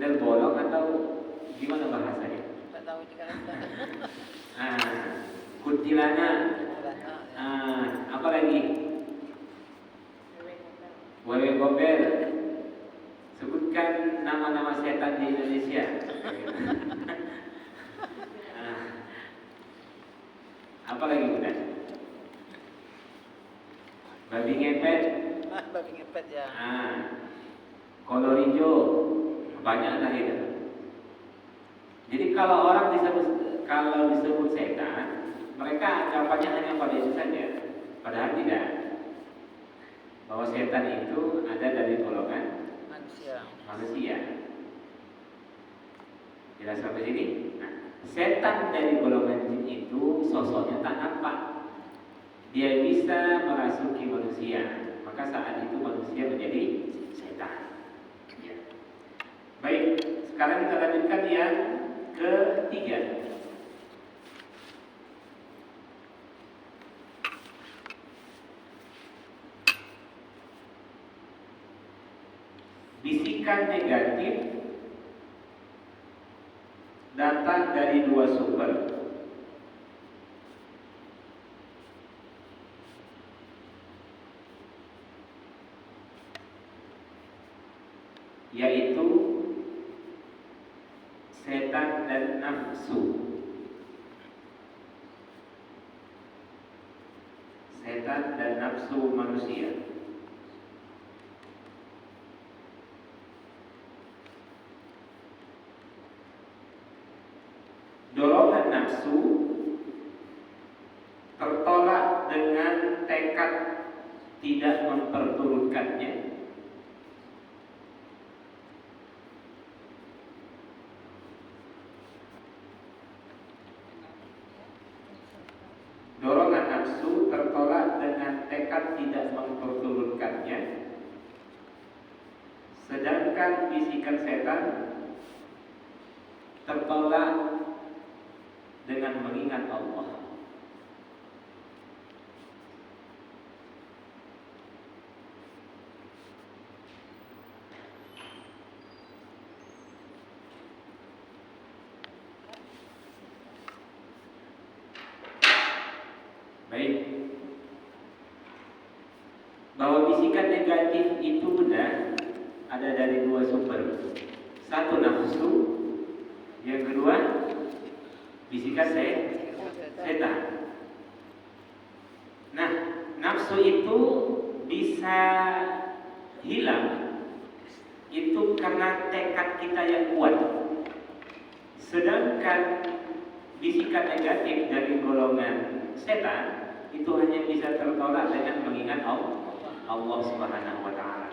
terbolong atau gimana bahasanya? Tak tahu juga. Kuntilanak. Apa lagi? Wewe gombel. Sebutkan nama-nama setan di Indonesia. Apa lagi Bunda? Babi ngepet. Babi ngepet ya. Kolor hijau. Banyak lah itu. Jadi kalau orang disebut setan, mereka anggapannya hanya pada itu saja. Padahal tidak. Bahwa setan itu ada dari golongan manusia. Jelas sampai sini? Nah, setan dari golongan jin itu sosoknya tak nampak. Dia bisa merasuki manusia. Maka saat itu manusia menjadi setan. Ya. Baik, sekarang kita lanjutkan yang ketiga. Bisikan negatif datang dari dua sumber, yaitu setan dan nafsu. Setan dan nafsu manusia. Dorongan nafsu tertolak dengan tekad tidak memperturutkannya. Dorongan nafsu tertolak dengan tekad tidak memperturutkannya. Sedangkan bisikan setan tertolak dengan mengingat Allah. Baik. Bahwa bisikan negatif itu benar ada dari dua sumber. Satu nafsu, yang kedua bisikan setan. Nah, nafsu itu bisa hilang itu karena tekad kita yang kuat. Sedangkan bisikan negatif dari golongan setan itu hanya bisa tertolak dengan mengingat Allah Subhanahu wa taala.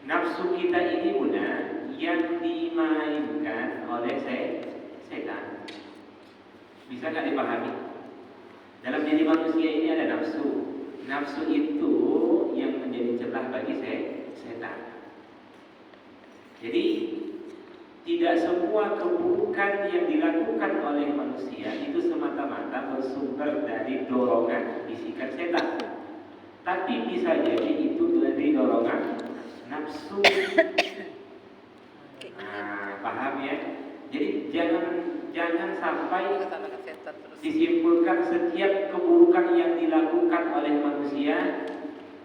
Nafsu kita ini Bunda yang dimainkan oleh setan. Bisa nggak dipahami? Dalam diri manusia ini ada nafsu. Nafsu itu yang menjadi celah bagi setan. Jadi tidak semua keburukan yang dilakukan oleh manusia itu semata-mata bersumber dari dorongan bisikan setan. Tapi bisa jadi itu dari dorongan nafsu. Paham ya? Jadi jangan sampai disimpulkan setiap keburukan yang dilakukan oleh manusia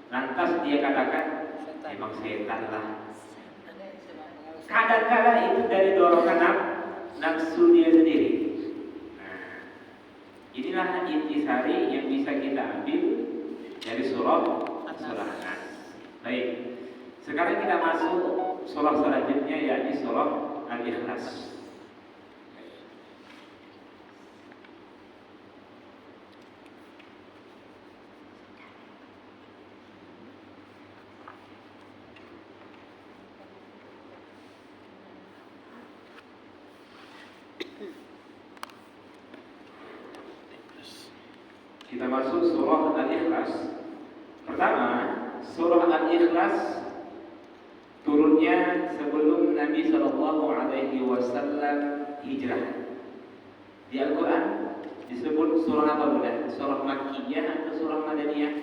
lantas dia katakan memang setan lah. Kadang-kadang itu dari dorongan nafsu dia sendiri. Inilah intisari yang bisa kita ambil dari surah An-Nas. Baik. Sekarang kita masuk surah selanjutnya yakni surah Al-Ikhlas. Kita masuk surah Al-Ikhlas. Pertama, surah Al-Ikhlas turunnya sebelum Nabi Shallallahu Alaihi Wasallam hijrah. Di Al-Quran disebut surah apa Bunda? Surah Makkiyah atau surah Madaniyah?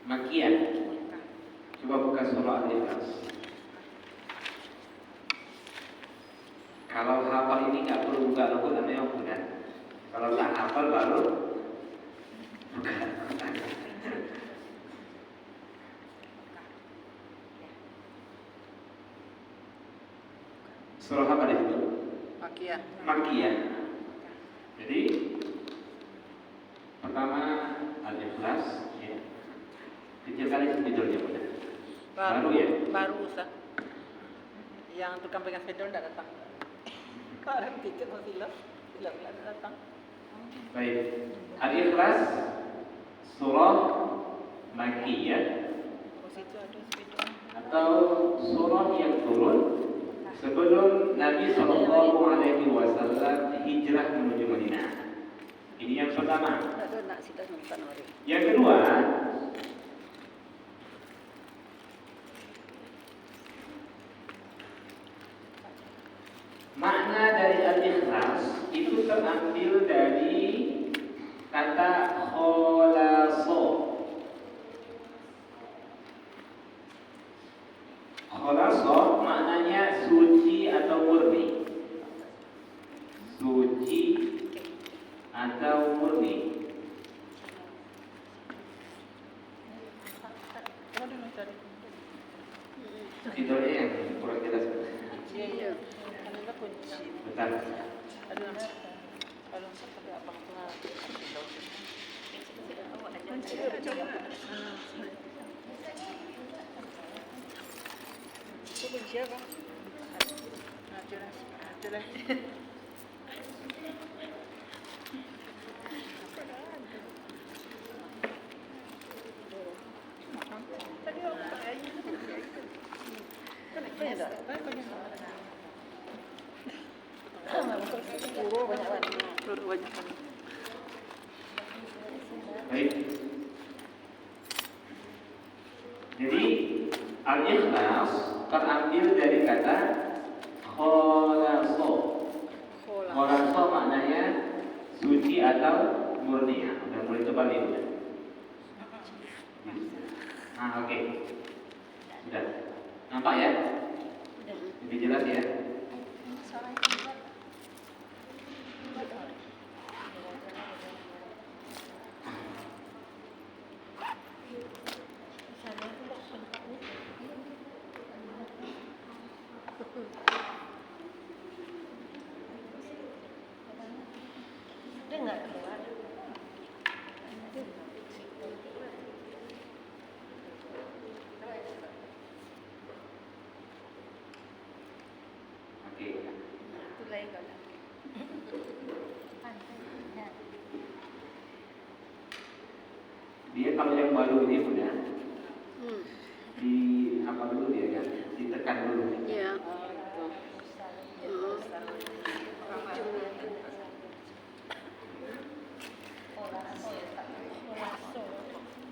Makkiyah. Coba buka surah Al-Ikhlas. Kalau hafal ini nggak perlu buka logo namanya bukan. Kalau tak hafal baru buka. Surah apa di situ? Makiyah. Makiyah. Jadi pertama Al-Ikhlas, ya. Kecil kali spidolnya udah. Baru ya? Baru Ustaz. Yang tukang pegang spidol tidak datang. Orang tiket mau film tidak datang. Baik. Al-Ikhlas surah Makiyah Oh, situ ada spidol. atau surah yang turun sebelum Nabi Shallallahu Alaihi Wasallam hijrah menuju Madinah. Ini yang pertama. Ada nak situ nonton hari. Yang kedua, makna dari al-ikhlas itu terambil dari kata kholaso. Kholaso maknanya suci atau murni. Suci atau murni. Coba dulu cari. Tidurnya yang kurang jelas. Iya. Ada kunci. Bentar. Ada nama. Kalau seperti abang tua spidol. Itu kunci apa? Jelas. Tadi aku pakai aja. Banyak tak? Banyak. Peluru banyak banget. Peluru banyak banget. Baik. Jadi al-ikhlas terambil dari kata kholaso. Kholaso maknanya suci atau murni. Udah mulai terbalik udah. Oke. Sudah. Nampak ya? Lebih jelas ya? Dengar. Oke. Itu lain kalau. Dia kalau yang baru ini udah di apa dulu dia kan? Ditekan dulu. Iya.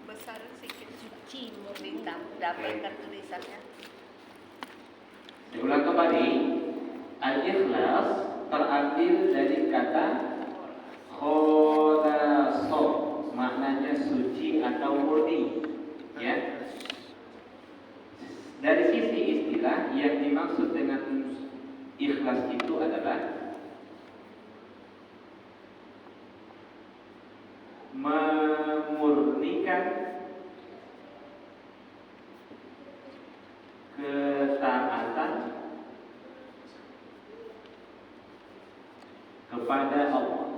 Besar sikit suci murni dapatkan tulisannya. Diulang kembali. Al-ikhlas terambil dari kata kholaso, maknanya suci atau murni. Ya. Dari sisi istilah yang dimaksud dengan ikhlas itu adalah memurnikan ketaatan kepada Allah.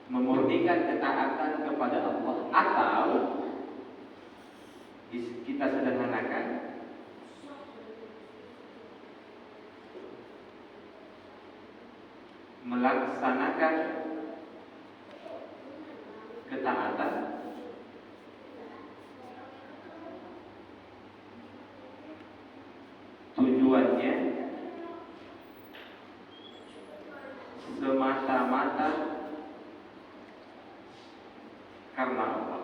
Memurnikan ketaatan kepada Allah, atau kita sederhanakan melaksanakan ketaatan tujuannya semata-mata karena Allah.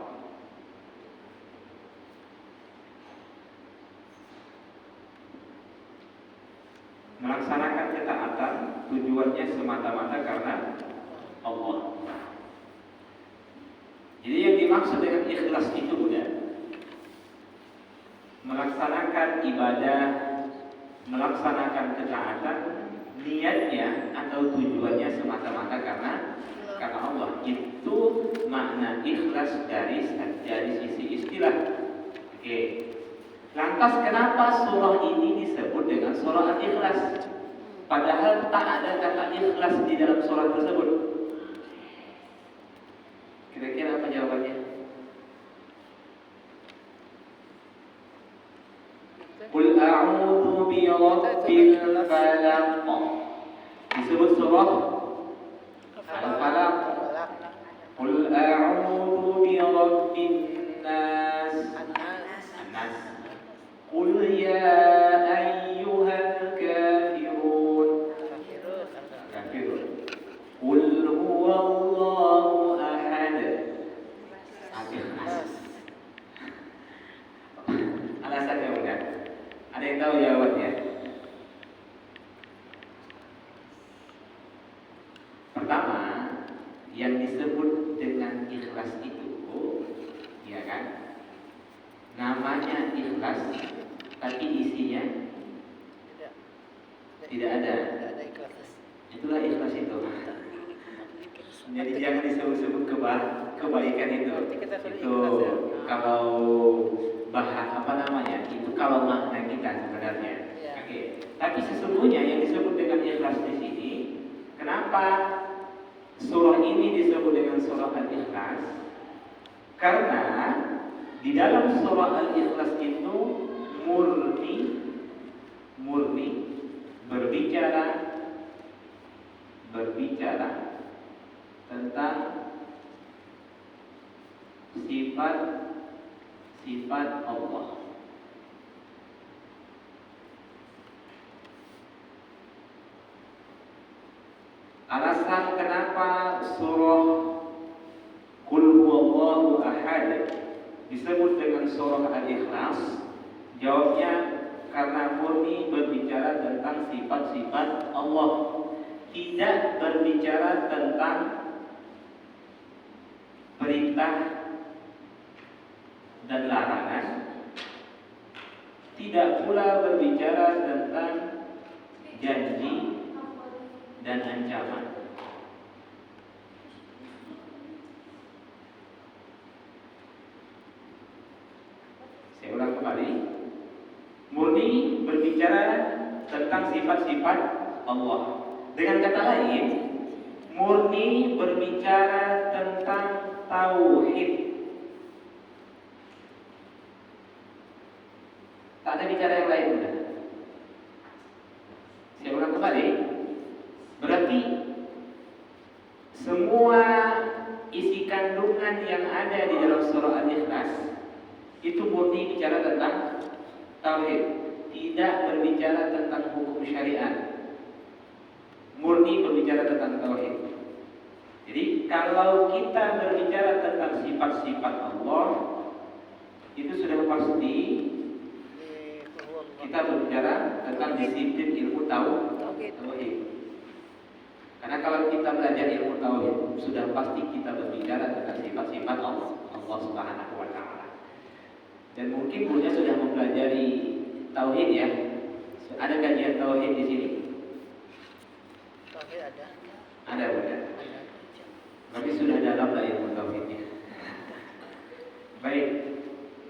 Melaksanakan ketaatan tujuannya semata-mata karena Allah. Jadi yang dimaksud dengan ikhlas itu udah melaksanakan ibadah, melaksanakan ketaatan, niatnya atau tujuannya semata-mata karena Allah. Itu makna ikhlas dari sisi istilah. Oke. Lantas kenapa surah ini disebut dengan surah Al-Ikhlas? Padahal tak ada kata ikhlas di dalam surah tersebut. Kira-kira apa jawabannya? Qul a'udzu bi rabbil falaq. Disebut surah Al-Falaq. Qul a'udzu bi rabbin nas. An-nas. Qul ya ayyuhal kafirun. Kafirun. Qul huwallahu ahad. Al-Ikhlas. Alasannya bukan? Ada yang tahu jawabannya? Pertama, yang disebut dengan ikhlas itu, ya kan? Namanya ikhlas, tapi isinya tidak ada. Itulah ikhlas itu. Jadi jangan disebut-sebut kebaikan itu. Itu kalau itu kalau makna kita sebenarnya. Oke. Tapi sesungguhnya yang disebut dengan ikhlas di sini, kenapa surah ini disebut dengan surah Al-Ikhlas? Karena di dalam surah Al-Ikhlas itu murni berbicara tentang sifat Allah. Alasan kenapa surah Qul huwallahu ahad disebut dengan surah Al-Ikhlas? Jawabnya karena murni berbicara tentang sifat-sifat Allah, tidak berbicara tentang perintah dan larangan, tidak pula berbicara tentang janji dan ancaman. Saya ulang kembali. Murni berbicara tentang sifat-sifat Allah. Dengan kata lain, murni berbicara tentang tauhid. Tak ada bicara yang lain, bukan? Saya ulang kembali. Berarti semua isi kandungan yang ada di dalam surah Al-Ikhlas itu murni bicara tentang tauhid, tidak berbicara tentang hukum syariat. Murni berbicara tentang tauhid. Jadi kalau kita berbicara tentang sifat-sifat Allah, itu sudah pasti kita berbicara tentang disiplin ilmu tauhid. Karena kalau kita belajar ilmu tauhid, sudah pasti kita berbicara tentang sifat-sifat Allah Subhanahu wa taala. Dan mungkin gurunya sudah mempelajari tauhid ya. Ada kajian tauhid di sini? Tauhid ada. Ada bukan? Berarti sudah dalam lah ilmu tauhidnya. Baik.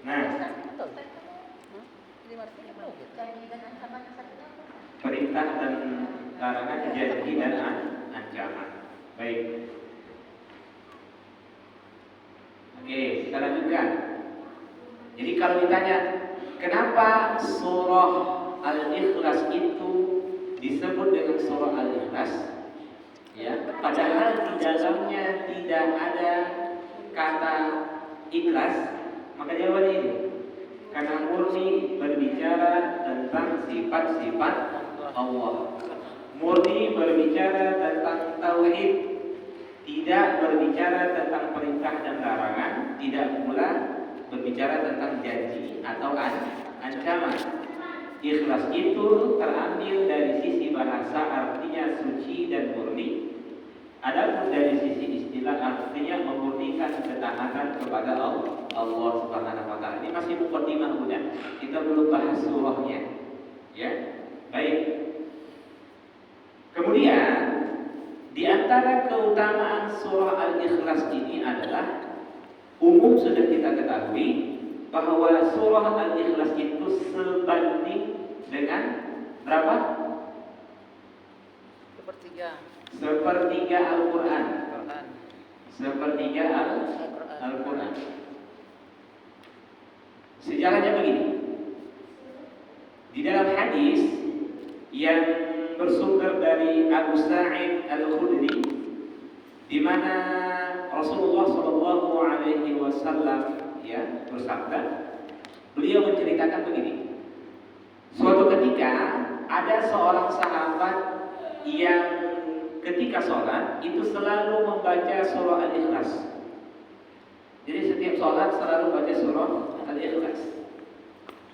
Nah, perintah dan larangan, janji dan ancaman. Baik. Oke, kita lanjutkan. Jadi kalau ditanya, kenapa surah Al-Ikhlas itu disebut dengan surah Al-Ikhlas? Ya, padahal di dalamnya tidak ada kata ikhlas, maka jawabannya ini. Karena murni berbicara tentang sifat-sifat Allah. Murni berbicara tentang tauhid, tidak berbicara tentang perintah dan larangan, tidak pula berbicara tentang janji atau ancaman. Ikhlas itu terambil dari sisi bahasa, artinya suci dan murni. Adapun dari sisi istilah, artinya memurnikan ketaatan kepada Allah Allah Subhanahu wa taala. Ini masih mukadimah udah. Kita belum bahas surahnya. Ya. Baik. Kemudian di antara keutamaan surah Al-Ikhlas ini adalah umum sudah kita ketahui bahwa surah Al-Ikhlas itu sebanding dengan berapa? Sepertiga Al-Quran. Sepertiga Al-Quran. Sejarahnya begini. Di dalam hadis yang bersumber dari Abu Sa'id Al-Khudri, di mana Rasulullah Shallallahu Alaihi Wasallam ya bersabda, beliau menceritakan begini. Suatu ketika ada seorang sahabat yang ketika sholat itu selalu membaca surah Al-Ikhlas. Jadi setiap sholat selalu baca surah Al-Ikhlas.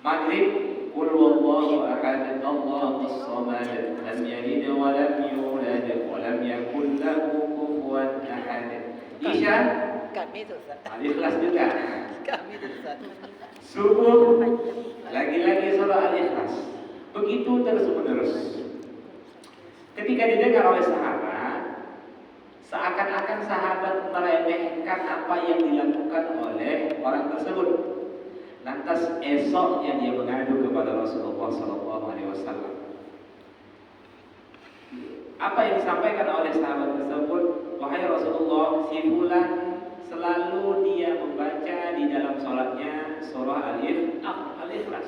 Maghrib, qul huwallahu ahad, Allahus samad, lam yalid wa lam yulad wa lam yakul lahu kufuwan ahad. Isya, Kami itu Ustaz. Al-Ikhlas juga. Kami itu Ustaz. Subuh, lagi-lagi surah Al-Ikhlas. Begitu terus-menerus. Ketika didengar oleh sahabat, seakan-akan sahabat meremehkan apa yang dilakukan oleh orang tersebut. Lantas esoknya dia mengadu kepada Rasulullah SAW. Apa yang disampaikan oleh sahabat tersebut? Wahai Rasulullah, si fulan selalu dia membaca di dalam sholatnya surah Al-Ikhlas.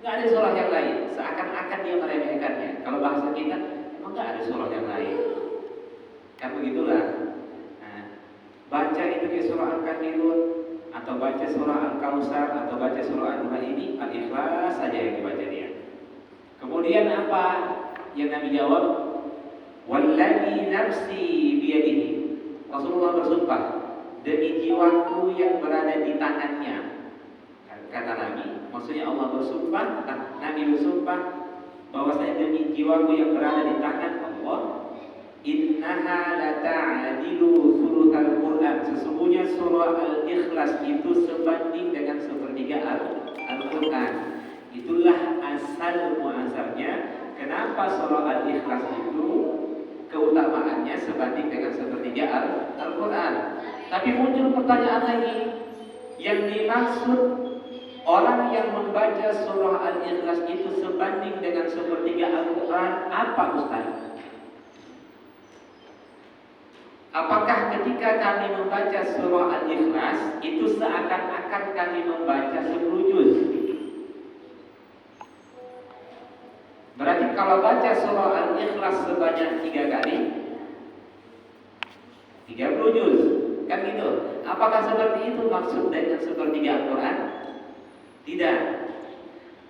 Nggak ada surah yang lain. Seakan-akan dia meremehkannya. Kalau bahasa kita, emang nggak ada surah yang lain. Kan begitulah. Nah, baca itu ke surah Al-Kafirun, atau baca surah Al-Kausar, atau baca surah Al-Duha, ini Al-Ikhlas saja yang dibaca dia. Kemudian apa yang Nabi jawab? Walladzi nafsi biyadihi. Rasulullah bersumpah, demi jiwaku yang berada di tangannya. Kata Nabi, maksudnya Allah bersumpah, Nabi bersumpah bahwasanya demi jiwaku yang berada di tangan Allah, innaha lata'adilu sulutal Quran. Sesungguhnya surah Al-Ikhlas itu sebanding dengan sepertiga Al-Quran. Itulah asal muasalnya kenapa surah Al-Ikhlas itu keutamaannya sebanding dengan sepertiga Al-Quran. Tapi muncul pertanyaan lagi, yang dimaksud orang yang membaca surah Al-Ikhlas itu sebanding dengan sepertiga Al-Quran apa, Ustaz? Apakah ketika kami membaca surah Al-Ikhlas itu seakan-akan kami membaca 10 juz? Berarti kalau baca surah Al-Ikhlas sebanyak 3 kali 30 juz, kan gitu? Apakah seperti itu maksud dengan sepertiga Al-Quran? Tidak.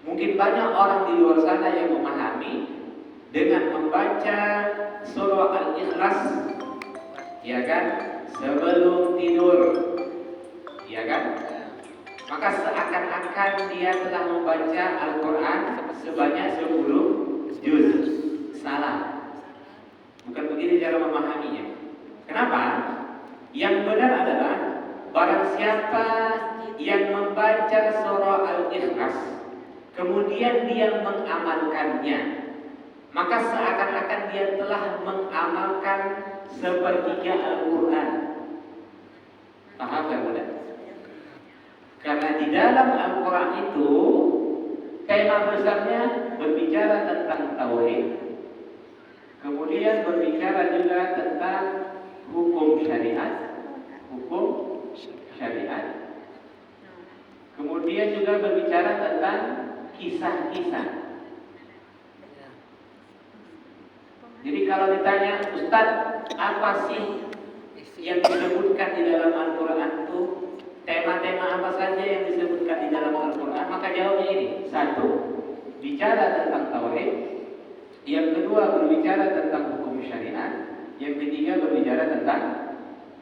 Mungkin banyak orang di luar sana yang memahami dengan membaca surah Al-Ikhlas, ya kan, sebelum tidur, ya kan, maka seakan-akan dia telah membaca Al-Quran sebanyak 10 juz. Salah. Bukan begini cara memahaminya. Kenapa? Yang benar adalah barang siapa yang membaca surah Al-Ikhlas kemudian dia mengamalkannya, maka seakan-akan dia telah mengamalkan sepertiga Al-Quran. Paham gak mudah? Karena di dalam Al-Quran itu tema besarnya berbicara tentang tauhid, kemudian berbicara juga tentang hukum syariat, kemudian juga berbicara tentang kisah-kisah. Jadi kalau ditanya, Ustaz, apa sih yang disebutkan di dalam Al-Quran itu? Tema-tema apa saja yang disebutkan di dalam Al-Quran? Maka jawabnya ini. 1, bicara tentang tauhid. Yang kedua, berbicara tentang hukum syariat. Yang ketiga, berbicara tentang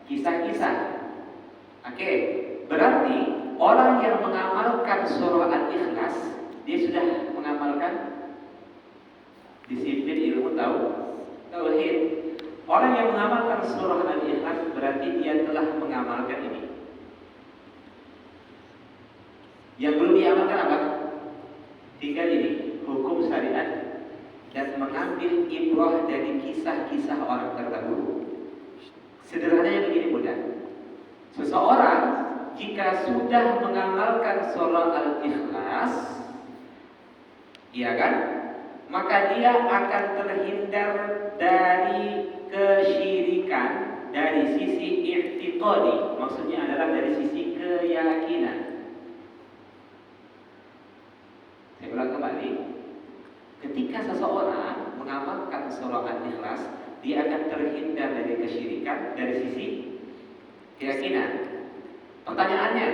kisah-kisah. Oke, berarti orang yang mengamalkan surah Al-Ikhlas, dia sudah mengamalkan disiplin ilmu tauhid. Orang yang mengamalkan surah Al-Ikhlas berarti dia telah mengamalkan ini. Yang belum diamalkan apa? Tinggal ini, hukum syariat dan mengambil ibrah dari kisah-kisah orang terdahulu. Sederhananya begini Bunda. Seseorang jika sudah mengamalkan surah Al-Ikhlas, iya kan? Maka dia akan terhindar dari kesyirikan dari sisi i'tiqadi, maksudnya adalah dari sisi keyakinan. Saya ulang kembali. Ketika seseorang mengamalkan surah Al-Ikhlas, dia akan terhindar dari kesyirikan dari sisi keyakinan. Pertanyaannya,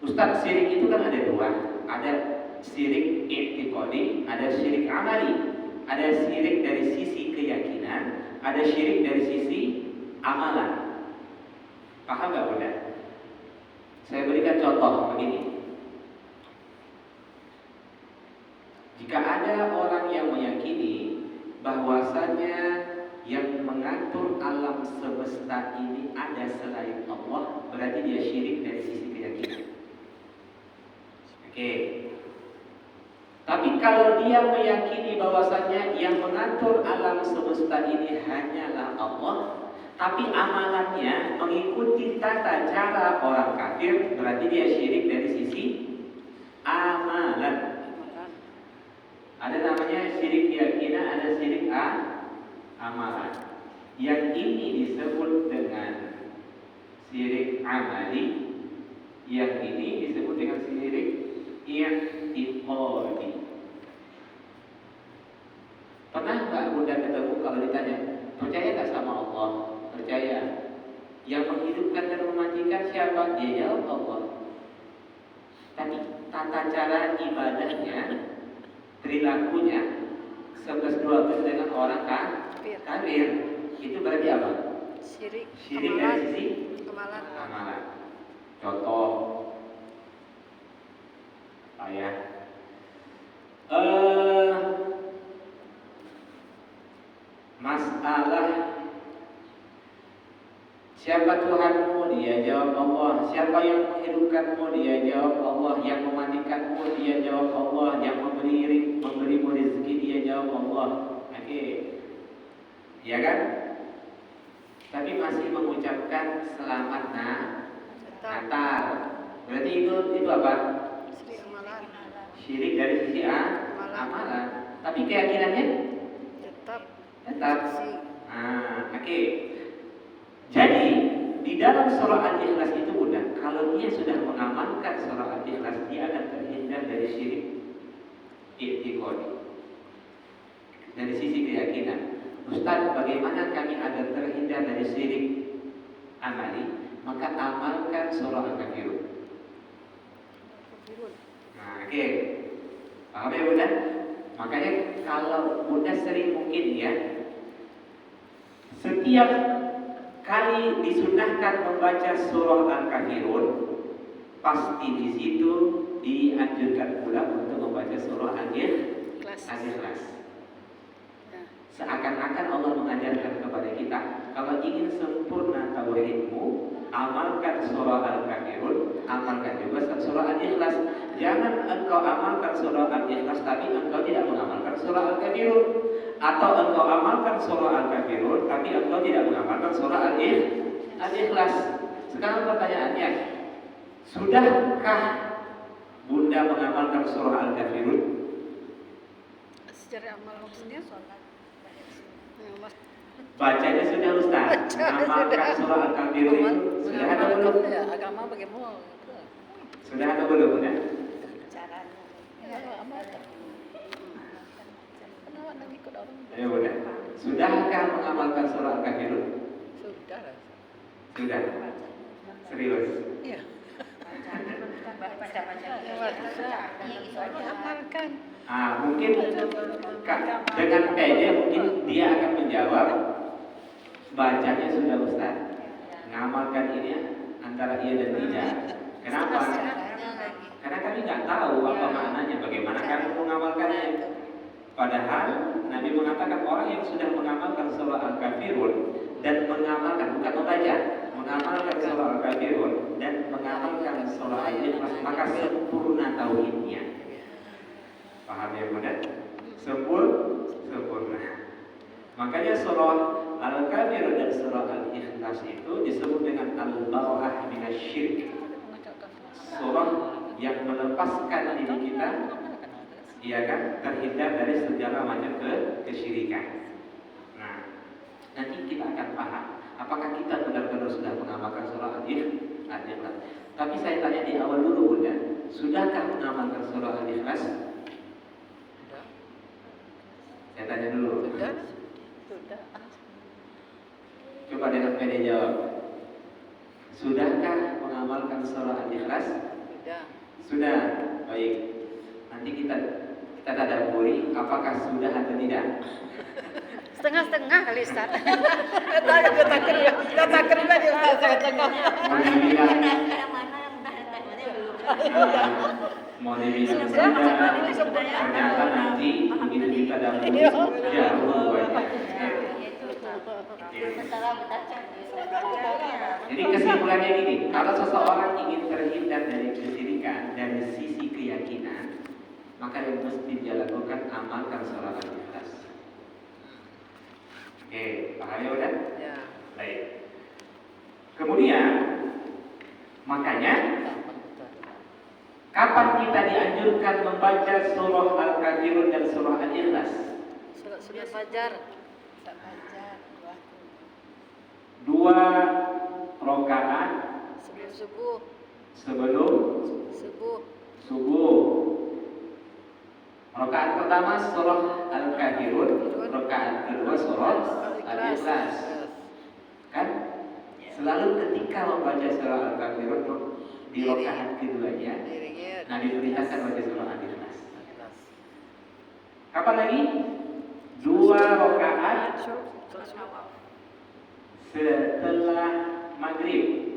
Ustaz, syirik itu kan ada dua. Ada syirik i'tiqadi, ada syirik amali. Ada syirik dari sisi keyakinan, ada syirik dari sisi amalan. Paham gak Bunda? Saya berikan contoh begini. Jika ada orang yang meyakini bahwasanya yang mengatur alam semesta ini ada selain Allah, berarti dia syirik dari sisi keyakinan. Oke. Tapi kalau dia meyakini bahwasanya yang mengatur alam semesta ini hanyalah Allah, tapi amalannya mengikuti tata cara orang kafir, berarti dia syirik dari sisi amalan. Ada namanya syirik keyakinan, ada syirik amalan. Yang ini disebut dengan syirik amali, yang ini disebut dengan syirik i'tiqadi. Pernah nggak Bunda ketemu kalau ditanya, percaya nggak sama Allah? Percaya. Yang menghidupkan dan mematikan siapa? Dia jawab Allah. Tapi tata cara ibadahnya, perilakunya 11-12 dengan orang kafir, itu berarti apa? Syirik, Syirik dari sisi amalan. amalan. Contoh, saya masalah siapa Tuhanmu? Dia jawab Allah. Siapa yang menghidupkanmu? Dia jawab Allah. Yang mematikanmu? Dia jawab Allah. Yang memberimu rezeki? Dia jawab Allah. Oke, ya kan? Tapi masih mengucapkan selamat Natal. Berarti itu apa? Syirik amalan. Syirik dari sisi amalan. Tapi keyakinannya tetap. Oke. Jadi di dalam surah Al-Ikhlas itu Bunda, kalau dia sudah mengamalkan surah Al-Ikhlas, dia akan terhindar dari syirik i'tiqadi, dari sisi keyakinan. Ustaz, bagaimana kami agar terhindar dari syirik amali? Maka amalkan surah Al-Kafirun. Oke. Paham ya Bunda? Makanya kalau Bunda sering mungkin ya, setiap kali disunahkan membaca surah Al-Kafirun, pasti di situ dianjurkan pula untuk membaca surah Al-Ikhlas. Seakan-akan Allah mengajarkan kepada kita, kalau ingin sempurna tauhidmu, amalkan surah Al-Kafirun, amalkan juga surah Al-Ikhlas. Jangan engkau amalkan surah Al-Ikhlas tapi engkau tidak mengamalkan surah Al-Kafirun, atau engkau amalkan surah Al-Kafirun tapi engkau tidak mengamalkan surah Al-Ikhlas. Sekarang pertanyaannya, sudahkah Bunda mengamalkan surah Al-Kafirun? Secara amal maksudnya sholat. Bacanya sudah Ustaz, mengamalkan surah Al-Kafirun sudah atau belum? Agama bagaimana? Sudah atau belum Bunda? Ayo Bunda, sudahkah mengamalkan surah Al-Kafirun? Sudah. Serius? Iya. Mungkin dengan pede mungkin dia akan menjawab, bacanya sudah Ustaz, ngamalkan ini antara iya dan tidak. Kenapa? Karena kami nggak tahu apa maknanya, bagaimana kami mengamalkannya. Padahal Nabi mengatakan orang yang sudah mengamalkan surah Al-Kafirun dan mengamalkan, bukan membaca, mengamalkan surah Al-Kafirun dan mengamalkan surah Al-Ikhlas, maka sempurna tauhidnya. Paham ya Bunda? Sempurna. Makanya surah Al-Kafirun dan surah Al-Ikhlas itu disebut dengan al-bara'ah minasyirik. Surah yang melepaskan diri kita, iya kan, terhindar dari segala macam kesyirikan. Nah, nanti kita akan paham apakah kita benar-benar sudah mengamalkan surah Al-Ikhlas. Tapi saya tanya di awal dulu Bunda, sudahkah mengamalkan surah Al-Ikhlas? Saya tanya dulu. Sudah. Coba dengan pede jawab. Sudahkah mengamalkan surah Al-Ikhlas? Sudah. Baik. Nanti kita tadabburi apakah sudah atau tidak. Setengah-setengah kali Ustaz. Takkan lagi Ustaz setengah. Mau dibilang Yang mana yang udah tanya belum. mau dibilang sudah, ternyata nanti begitu kita dahulu jauh banyak. Jadi kesimpulannya gini, kalau seseorang ingin terhindar dari kesyirikan dari sisi keyakinan, maka yang mesti dia lakukan amalkan surah Al-Ikhlas. Oke, paham ya udah? Ya. Baik. Kemudian, makanya kapan kita dianjurkan membaca surah Al-Kafirun dan surah Al-Ikhlas? Sudah fajar. 2 rakaat sebelum subuh. Rakaat pertama surah Al-Kafirun, rakaat kedua surah Al-Ikhlas. Kan? Selalu ketika membaca surah Al-Kafirun di rakaat keduanya, nah diperintahkan baca surah Al-Ikhlas. Kapan lagi? 2 rakaat setelah maghrib.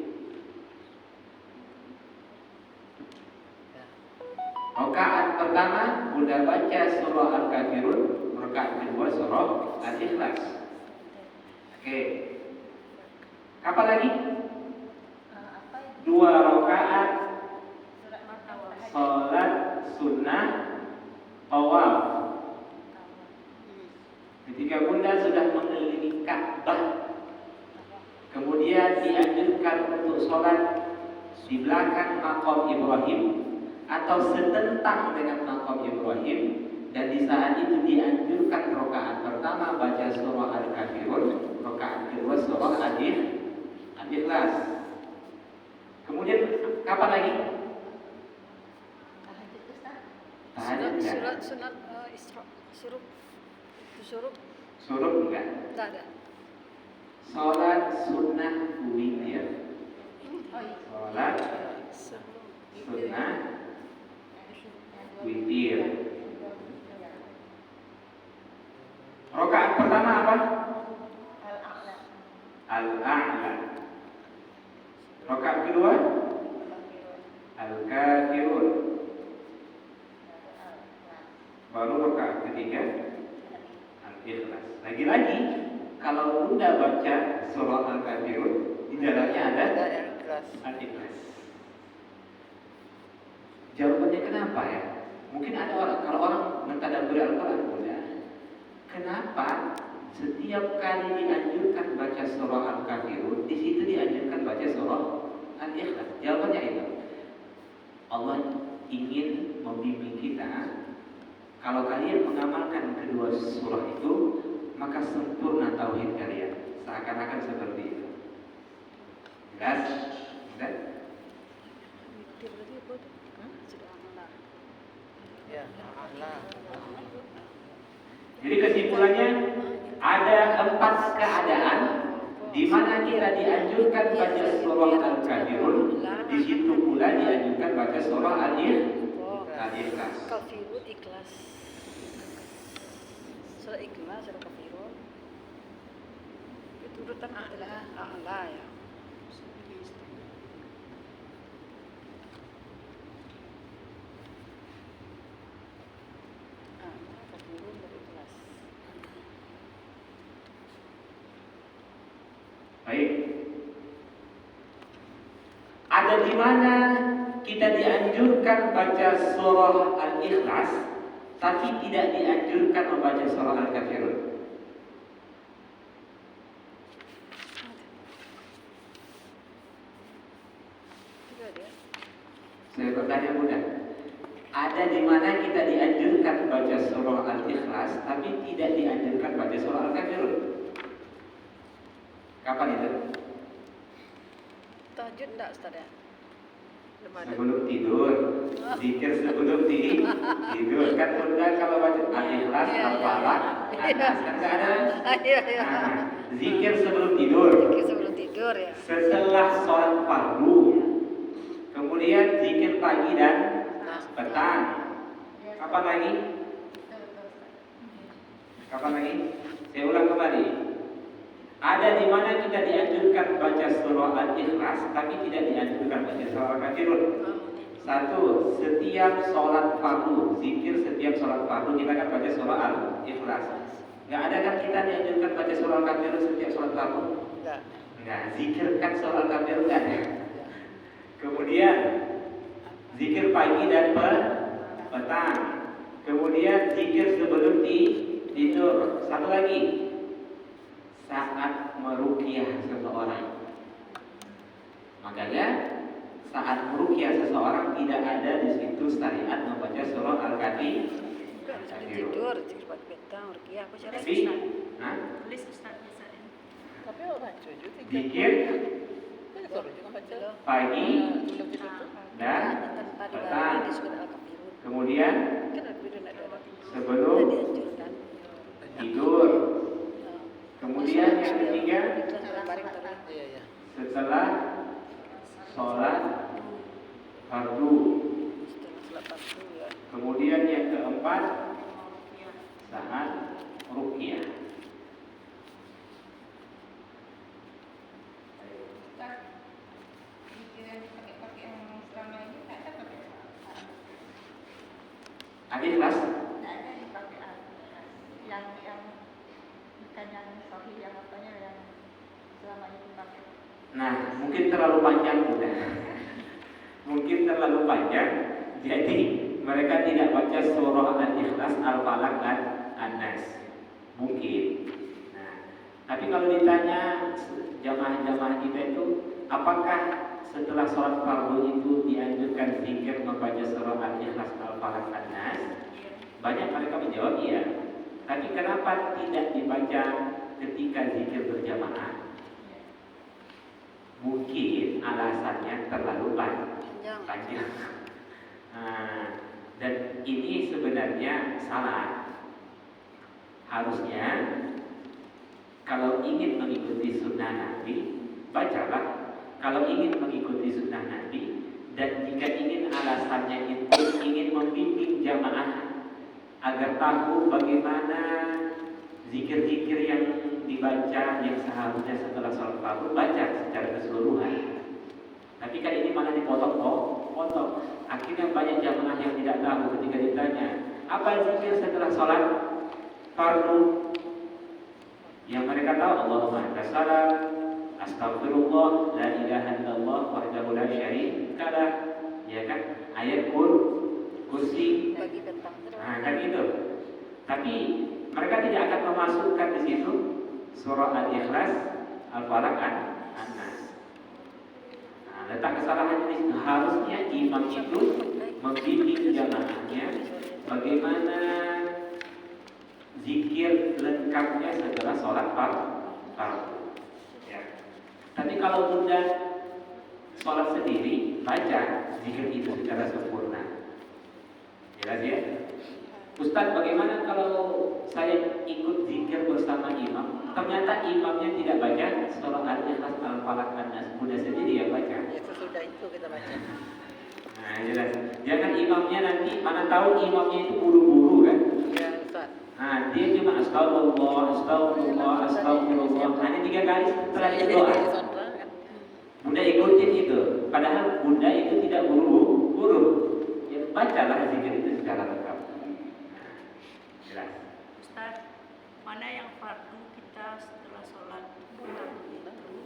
Rakaat pertama udah baca surah Al-Kafirun, rakaat kedua surah Al-Ikhlas. Oke. Kapan lagi? 2 rakaat salat sunnah tawaf. Ketika Bunda sudah mengelilingi Ka'bah, kemudian dianjurkan untuk sholat di belakang maqam Ibrahim atau setentang dengan maqam Ibrahim, dan di saat itu dianjurkan rakaat pertama baca surah Al-Kafirun, rakaat kedua surah Al-Ikhlas. Kemudian kapan lagi? Tahajud enggak? Sunat Isra. Suruh. Suruh enggak? Enggak ada. Sholat sunnah witir. Sholat sunnah witir. Rakaat pertama apa? Al-A'la. Rakaat kedua Al-Kafirun. Baru rakaat ketiga Al-Ikhlas. Lagi-lagi kalau Bunda baca surah Al-Kafirun, di dalamnya ada Al-Ikhlas. Jawabannya kenapa ya? Mungkin ada orang, kalau orang mentadabburi Al-Quran, Bunda, kenapa setiap kali dianjurkan baca surah Al-Kafirun, di situ dianjurkan baca surah Al-Ikhlas? Jawabannya itu, Allah ingin membimbing kita. Kalau kalian mengamalkan kedua surah itu, maka sempurna tauhid kalian. Seakan-akan seperti itu. Jelas? Jelas? Ya, Allah. Jadi kesimpulannya ada 4 keadaan di mana kita dianjurkan baca surah Al-Kafirun, di situ pula dianjurkan baca surah Al-Ikhlas. Kafirun ikhlas. Surah Ikhlas, surah Kafirun. Itu urutan a'la ya. A'la, Kafirun, baru Ikhlas. Baik. Ada di mana kita dianjurkan baca surah Al-Ikhlas, tapi tidak dianjurkan membaca surah Al-Kafirun. Juga dia. Saya bertanya mudah. Ada di mana kita dianjurkan baca surah Al-Ikhlas, tapi tidak dianjurkan baca surah Al-Kafirun? Kapan itu? Tahajud enggak Ustaz ya? Belum ada. Sebelum tidur. Zikir sebelum tidur. Kan bunda kalau baca Al-Ikhlas, Iya, iya, Al-Falaq, iya. An-Nas, kan nggak ada. Iya, iya. Nah, zikir sebelum tidur. Zikir sebelum tidur ya. Setelah sholat fardu. Kemudian zikir pagi dan petang. Kapan lagi? Kapan lagi? Saya ulang kembali. Ada di mana kita dianjurkan baca surah Al-Ikhlas, tapi tidak dianjurkan baca surah Al-Kafirun. Satu, setiap sholat fardu, zikir setiap sholat fardu kita akan baca surah Al-Ikhlas. Nggak ada kan kita dianjurkan baca surah Al-Kafirun setiap sholat fardu? Enggak. Nggak, zikirkan surah Al-Kafirun kan ya. Kemudian zikir pagi dan petang. Kemudian zikir sebelum tidur. Satu lagi, saat meruqyah seseorang. Makanya saat meruqyah seseorang tidak ada di situ syariat membaca surah Al-Kafirun. Enggak, sebelum tidur, zikir pagi petang, ruqyah apa cara? Tapi, hah? Tulis Ustaz biasanya. Tapi orang cucu Zikir Kan suruh juga baca. pagi Belum tidur. dan Tadi petang. di surah Al-Kafirun. Kemudian Kan Al-Kafirun ada. sebelum Tadi anjurkan. tidur. Kemudian yang ketiga Iya, iya. setelah sholat fardu. Setelah fardu ya. Kemudian yang keempat saat ruqyah. Ada kelas? Nah, mungkin terlalu panjang sudah. Mungkin terlalu panjang. Jadi mereka tidak baca surah Al-Ikhlas, Al-Falaq, dan An-Nas. Mungkin. Nah, tapi kalau ditanya jamaah-jamaah kita itu, apakah setelah sholat fardu itu dianjurkan zikir membaca surah Al-Ikhlas, Al-Falaq, An-Nas? Banyak mereka menjawab iya. Tapi kenapa tidak dibaca ketika zikir berjamaah? Mungkin alasannya terlalu panjang. Nah, dan ini sebenarnya salah. Harusnya kalau ingin mengikuti sunnah Nabi, bacalah. Kalau ingin mengikuti sunnah Nabi, dan jika ingin alasannya itu ingin membimbing jamaah agar tahu bagaimana zikir-zikir yang dibaca yang seharusnya setelah sholat fardu, baca secara keseluruhan. Tapi kan ini malah dipotong. Akhirnya banyak jamaah yang tidak tahu ketika ditanya apa zikir setelah sholat fardu. Yang mereka tahu Allahumma anta salam, astagfirullah, la ilaha illallah, wahdahu la syarika lah, ya kan? Ayat kursi. Bagi petang. Nah, kan itu. Tapi mereka tidak akan memasukkan di situ surah Al-Ikhlas, Al-Falaq, An-Nas. Nah, letak kesalahan di situ. Harusnya imam itu membimbing jamaahnya bagaimana zikir lengkapnya setelah sholat fardu. Ya. Tapi kalau bunda sholat sendiri, baca zikir itu secara sempurna. Jelas ya? Ustaz, bagaimana kalau saya ikut zikir bersama imam, ternyata imamnya tidak baca surah Al-Ikhlas, Al-Falaq, An-Nas, bunda sendiri yang baca? Ya sesudah itu kita baca. Nah, jelas. Jangan imamnya nanti, mana tahu imamnya itu buru-buru kan? Ya Ustaz. Nah, dia cuma astagfirullah, astagfirullah, astagfirullah. Hanya 3 kali setelah itu doa. Sondra kan. Bunda ikutin itu. Padahal bunda itu tidak buru-buru. Ya, bacalah zikir itu secara lengkap. Jelas. Ustaz, mana yang fardu kita setelah sholat fardu itu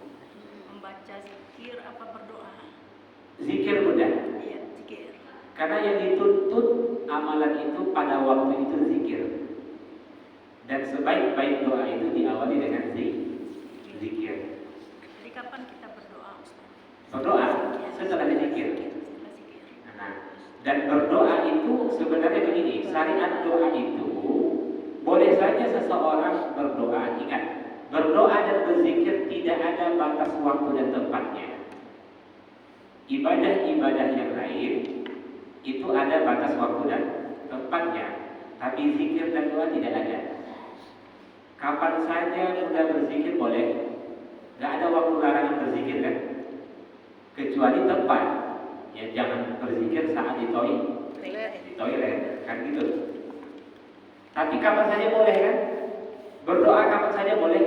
membaca zikir apa berdoa? Zikir mudah. Iya, zikir. Karena yang dituntut amalan itu pada waktu itu zikir. Dan sebaik-baik doa itu diawali dengan zikir. Jadi kapan kita berdoa, Ustaz? Berdoa setelah zikir. Setelah zikir. Nah, dan berdoa itu sebenarnya begini, syariat doa itu boleh saja seseorang berdoa. Ingat, berdoa dan berzikir tidak ada batas waktu dan tempatnya. Ibadah-ibadah yang lain itu ada batas waktu dan tempatnya, tapi zikir dan doa tidak ada. Kapan saja kita berzikir boleh, nggak ada waktu larangan berzikir kan? Kecuali tempat. Ya jangan berzikir saat di toilet, kan gitu. Tapi kapan saja boleh kan? Berdoa kapan saja boleh.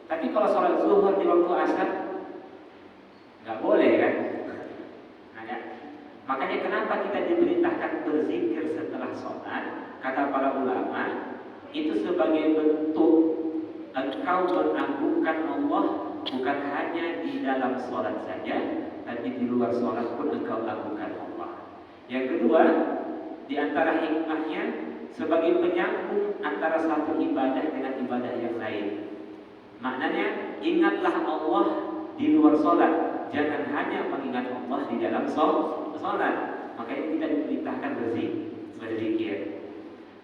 Tapi kalau sholat zuhur di waktu asar nggak boleh kan? Nah, ya. Makanya kenapa kita diperintahkan berzikir setelah sholat? Kata para ulama, itu sebagai bentuk engkau mengagungkan Allah bukan hanya di dalam sholat saja, tapi di luar sholat pun engkau agungkan Allah. Yang kedua, di antara hikmahnya sebagai penyambung antara satu ibadah dengan ibadah yang lain. Maknanya, ingatlah Allah di luar sholat, jangan hanya mengingat Allah di dalam sholat. Makanya kita diperintahkan berzikir.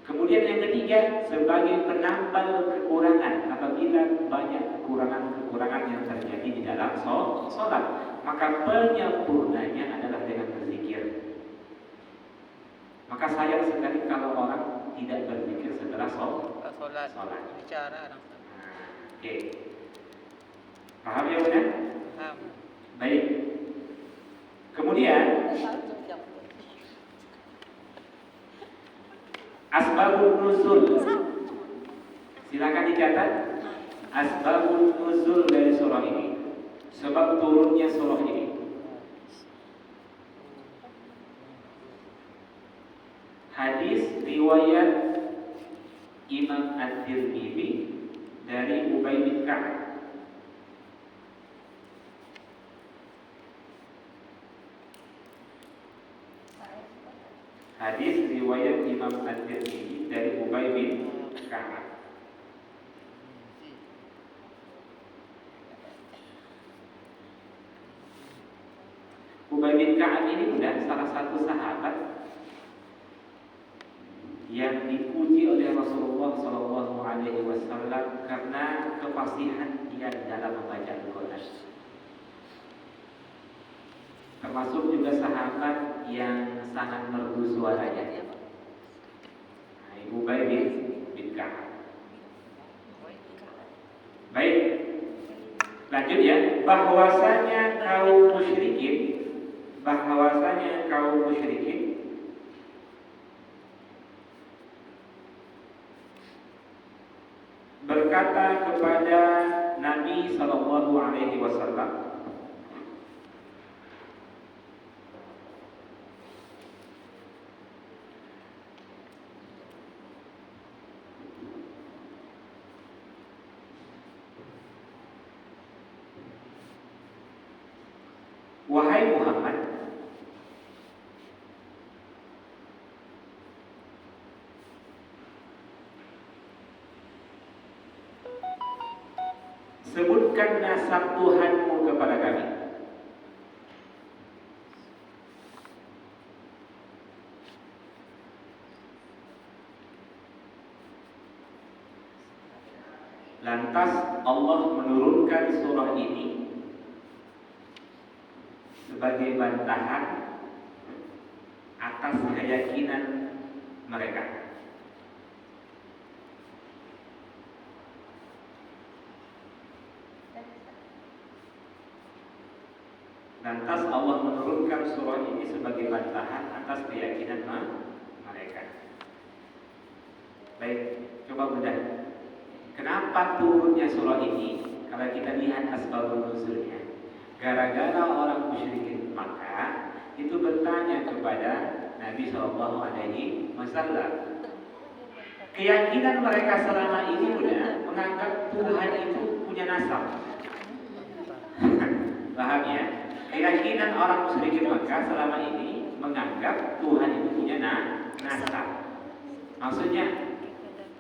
Kemudian yang ketiga, sebagai penambal kekurangan. Apabila banyak kekurangan yang terjadi di dalam sholat, maka penyempurnanya adalah dengan berzikir. Maka sayang sekali kalau orang tidak berzikir setelah sholat. Bicara orang. Oke. Paham ya Bunda? Paham. Baik. Kemudian asbabun nuzul. Silakan dicatat asbabun nuzul dari surah ini. Sebab turunnya surah ini. Hadis riwayat Imam At-Tirmidzi dari Ubay bin Ka'ab. Hadis riwayat Imam At-Tirmidzi dari Ubay bin Ka'ab. Ubay bin Ka'ab ini sudah salah satu sahabat yang dipuji oleh Rasulullah SAW karena kefasihan dia dalam membaca Al-Quran. Termasuk juga sahabat yang sangat merdu suaranya. Ubay bin Ka'ab. Baik, lanjut ya. Bahwasanya kaum musyrikin berkata kepada Nabi Sallallahu Alaihi Wasallam, wahai Muhammad, sebutkan nasab Tuhanmu kepada kami. Lantas Allah menurunkan surah ini sebagai bantahan atas keyakinan mereka. Lantas Allah menurunkan surah ini sebagai bantahan atas keyakinan mereka. Baik, coba Bunda. Kenapa turunnya surah ini? Kalau kita lihat asbabun nuzulnya, gara-gara orang musyrikin Makkah itu bertanya kepada Nabi Shallallahu Alaihi Wasallam. Keyakinan mereka selama ini Bunda menganggap Tuhan itu punya nasab. Paham ya? Keyakinan orang musyrikin Makkah selama ini menganggap Tuhan itu punya nasab. Maksudnya,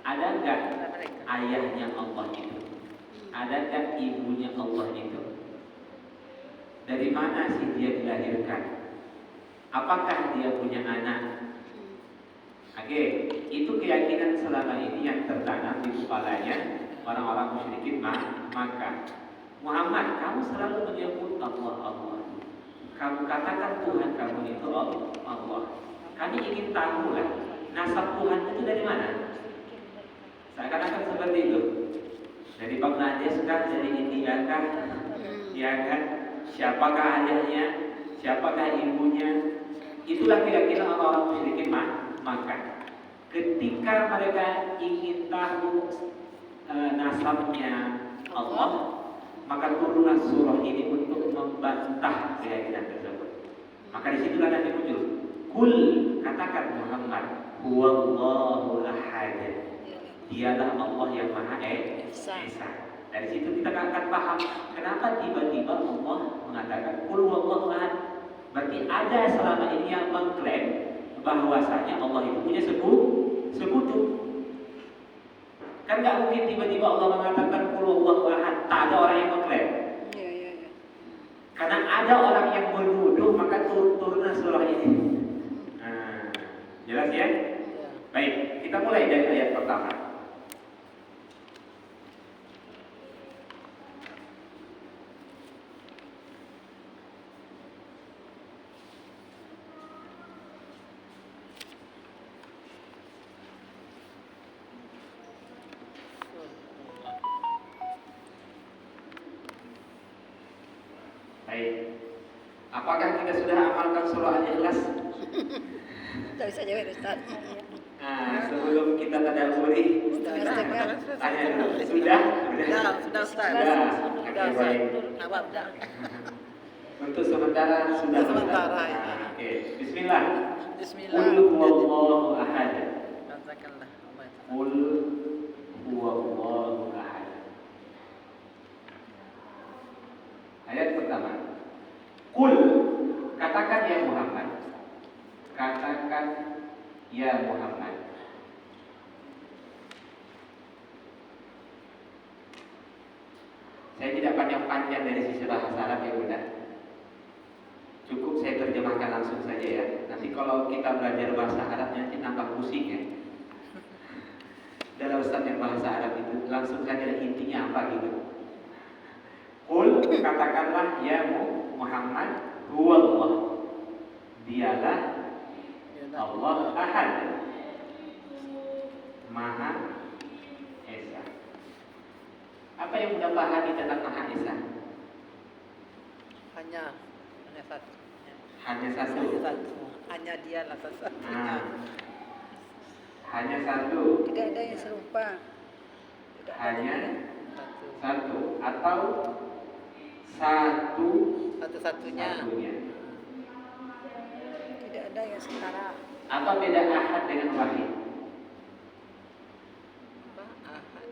ada nggak ayahnya Allah itu? Ada nggak ibunya Allah itu? Dari mana sih dia dilahirkan? Apakah dia punya anak? Oke, itu keyakinan selama ini yang tertanam di kepalanya orang-orang musyrikin Makkah. Muhammad, kamu selalu menyebut Allah, Allah. Kamu katakan Tuhan kamu itu Allah. Kami ingin tahu lah, nasab Tuhan itu dari mana? Seakan-akan seperti itu. Dari Bangladesh kah, dari India kah? Ya kan? Siapakah ayahnya? Siapakah ibunya? Itulah keyakinan orang-orang musyrikin Makkah. Ketika mereka ingin tahu nasabnya Allah, maka turunlah surah ini untuk membantah keyakinan tersebut. Maka di situlah nanti muncul. Kul, katakan Muhammad, huwallahu ahad. Dialah Allah yang Maha Esa. Dari situ kita akan paham kenapa tiba-tiba Allah mengatakan kul huwallahu ahad. Berarti ada selama ini yang mengklaim bahwasanya Allah itu punya sekutu. Kan nggak mungkin tiba-tiba Allah mengatakan kul huwallahu ahad, tak ada orang yang mengklaim. Iya. Karena ada orang yang menuduh, maka turunlah surah ini. Nah, jelas ya? Baik, kita mulai dari ayat pertama. Baik. Apakah kita sudah amalkan surah Al-Ikhlas? Tak bisa jawab Ustaz. Nah, sebelum kita tadabburi, Setengah-setengah. tanya dulu. Sudah? Sudah Ustaz. Sudah. Oke, baik. Apa dah? Untuk sementara sudah. Sementara, ya. Nah, oke. Bismillah. Bismillah. Qul huwallahu ahad. Katakanlah. Qul huwallahu ahad. Ayat pertama. Qul, katakan ya Muhammad. Katakan ya Muhammad. Saya tidak panjang-panjang dari sisi bahasa Arab ya Bunda. Cukup saya terjemahkan langsung saja ya. Nanti kalau kita belajar bahasa Arab nanti nambah pusing ya. Dalam Ustaz yang bahasa Arab itu langsung saja intinya apa gitu. Qul, katakanlah ya Muhammad, huwallah. Dialah Allah Ahad, Maha Esa. Apa yang Bunda pahami tentang Maha Esa? Hanya satu. Hanya satu. Hanya dialah satu-satunya. Nah, hanya satu. Tidak ada yang serupa. Hanya Satu. satu atau satu-satunya. Tidak ada yang setara. Apa beda ahad dengan wahid? Ahad.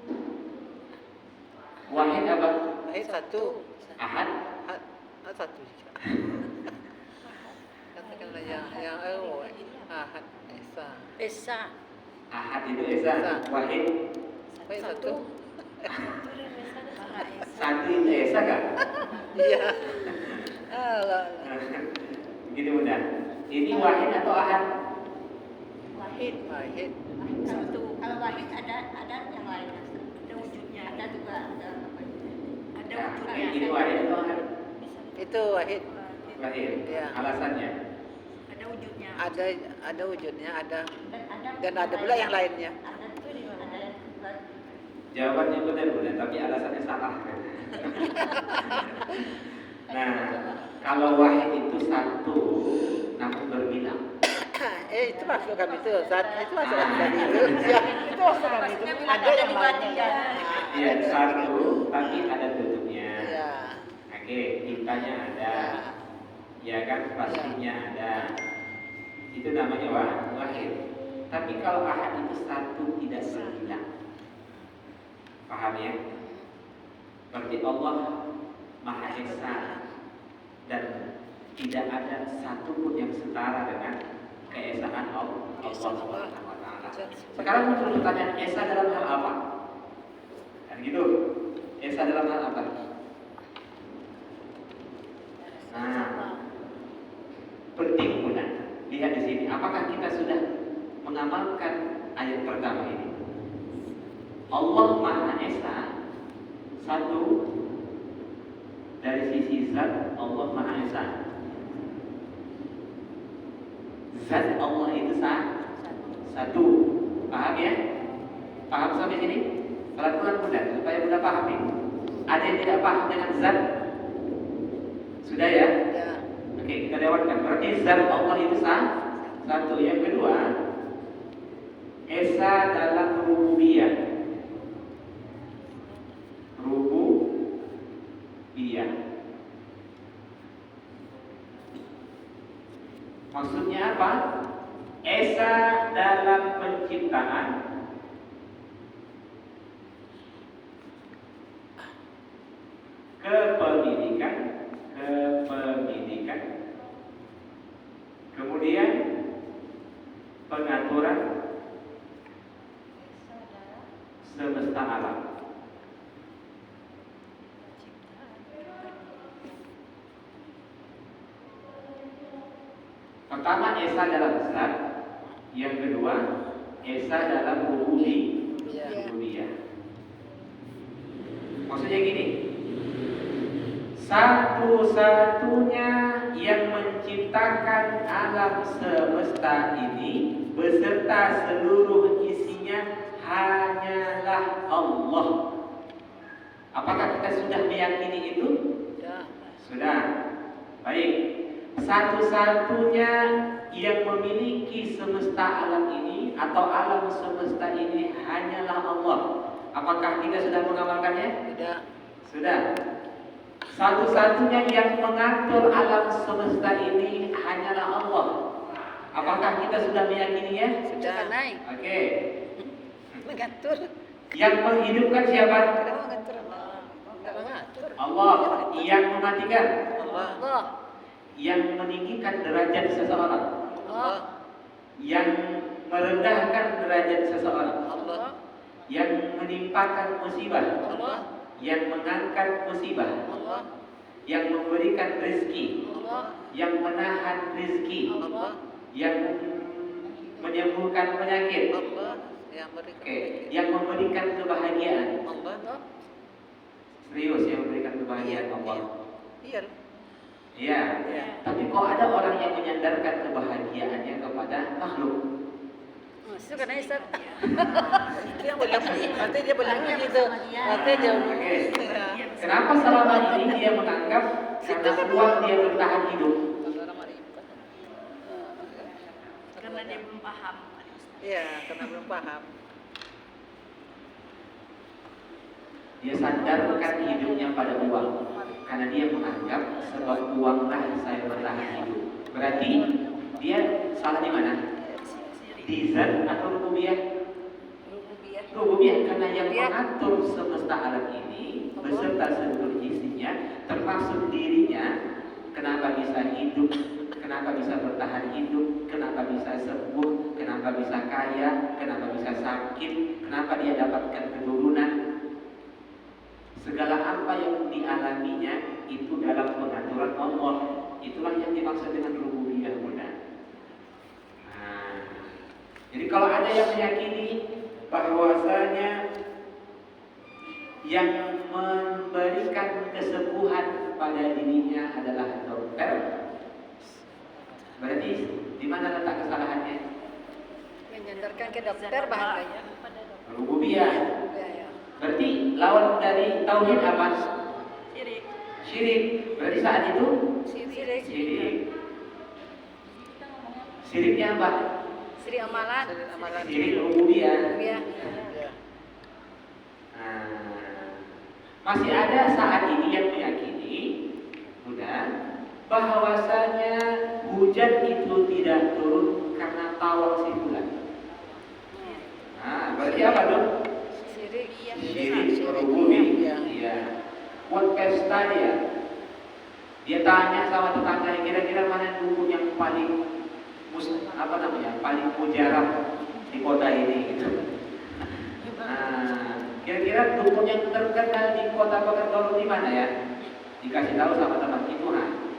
Wahid apa? Ahad satu. Ahad. Ahad satu. Katakanlah yang Ahad Esa. Esa. Ahad itu Esa. Esa. Wahid. Ahad satu. Satu itu Esa kan? Iya. Allah. Begitu Bunda. Ini wahid atau ahad? Wahid. Wahid. Satu. Kalau wahid ada yang lain. Ada wujudnya. Ada juga ada Ya, wujudnya. ini wahid atau ahad? Itu wahid. Wahid. Ya. Alasannya? Ada wujudnya. Ada wujudnya, ada Dan dan ada pula yang lainnya. Ada yang juga. Jawabannya benar Bunda, tapi alasannya salah. Nah, kalau wahid itu satu, namun berbilang. Itu maksud kami itu, itu maksud kami tadi itu. Ya, itu maksud kami itu. Ada yang lainnya. Iya, satu, tapi ada tutupnya. Ya. Oke, tintanya ada, ya kan, pastinya ada. Itu namanya wahid. Tapi kalau ahad itu satu tidak berbilang. Paham ya? Berarti Allah Maha Esa dan tidak ada satupun yang setara dengan keesaan Allah Subhanahu wa taala. Sekarang muncul pertanyaan, esa dalam hal apa? Kan gitu. Esa dalam hal apa? Nah, penting pula lihat di sini. Apakah kita sudah mengamalkan ayat pertama ini? Allah Maha Esa, satu dari sisi zat Allah Maha Esa. Zat Allah itu satu. Paham ya? Paham sampai sini? Pelan-pelan Bunda, supaya Bunda paham ini. Ada yang tidak paham dengan zat? Sudah ya? Ya. Oke, kita lewatkan. Berarti zat Allah itu satu. Yang kedua, Esa dalam rububiyah. Rububiyah. Maksudnya apa? Esa dalam penciptaan, kepemilikan, kemudian pengaturan semesta alam. Pertama, Esa dalam zat. Yang kedua, Esa dalam rububiyah. Maksudnya gini, satu-satunya yang menciptakan alam semesta ini beserta seluruh isinya hanyalah Allah. Apakah kita sudah meyakini itu? Sudah. Baik. Satu-satunya yang memiliki semesta alam ini atau alam semesta ini hanyalah Allah. Apakah kita sudah mengamalkannya? Tidak. Sudah. Satu-satunya yang mengatur alam semesta ini hanyalah Allah. Apakah kita sudah meyakininya? Sudah. Naik. Oke. Mengatur. Yang menghidupkan siapa? Tidak mengatur Allah. Tidak mengatur. Allah. Yang mematikan? Allah. Yang meninggikan derajat seseorang? Allah. Yang merendahkan derajat seseorang? Allah. Yang menimpakan musibah? Allah. Yang mengangkat musibah? Allah. Yang memberikan rezeki? Allah. Yang menahan rezeki? Allah. Yang menyembuhkan penyakit? Allah. Yang berikan. Oke, yang memberikan kebahagiaan? Allah. Serius, yang memberikan kebahagiaan Allah? Iya. Iya. Iya. Tapi kok ada orang yang menyandarkan kebahagiaannya kepada makhluk? Itu karena Esa. Itu yang bilang, nanti dia bilangnya gitu. Nanti dia. Oke. Kenapa selama ini dia menganggap karena uang dia bertahan hidup? Karena dia belum paham. Iya, karena belum paham. Dia sandarkan hidupnya pada uang karena dia menganggap sebab uanglah saya bertahan hidup. Berarti dia salah di mana? Di zat atau rububiyah? Rububiyah. Rububiyah karena yang mengatur semesta alam ini beserta seluruh isinya, termasuk dirinya. Kenapa bisa hidup? Kenapa bisa bertahan hidup? Kenapa bisa sembuh? Kenapa bisa kaya? Kenapa bisa sakit? Kenapa dia dapatkan keturunan? Segala apa yang dialaminya itu dalam pengaturan Allah. Itulah yang dimaksud dengan rububiyah Bunda. Nah, jadi kalau ada yang meyakini bahwasanya yang memberikan kesembuhan pada dirinya adalah dokter, berarti di mana letak kesalahannya? Menyandarkan ke dokter bahayanya. Rububiyah. Ya. Berarti lawan dari tauhid apa? Sirik. Syirik. Berarti saat itu Sirik. syirik. Syiriknya apa? Siri amalan. Amalan. Syirik rububiyah. Ya. Ya. Nah, masih ada saat ini yang meyakini, Bunda, bahwasanya hujan itu tidak turun karena tawar si bulan. Nah, berarti apa dong? Sirik. Syirik rububiyah. Iya. Buat pesta dia. Dia tanya sama tetangga, kira-kira mana dukun yang paling paling mujarab di kota ini gitu. Nah, kira-kira dukun yang terkenal di kota-kota Garut di mana ya? Dikasih tahu sama teman itu,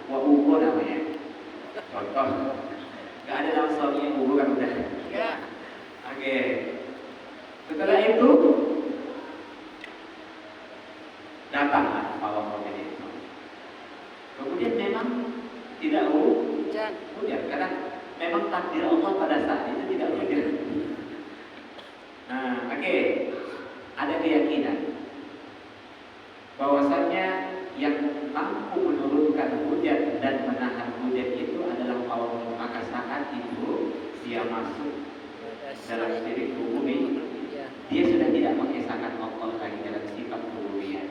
Wah Ugo namanya. Contoh, nggak ada nama suaminya Ugo kan udah. Ya. Oke. Setelah itu datanglah pawang hujan itu. Kemudian memang tidak Hujan. hujan karena memang takdir Allah pada saat itu tidak hujan. Nah, oke. Ada keyakinan bahwasanya yang mampu menurunkan hujan dan menahan hujan itu adalah Allah. Maka saat itu dia masuk dalam syirik bumi, Ya. dia sudah tidak mengesahkan Allah lagi dalam sifat rububiyah.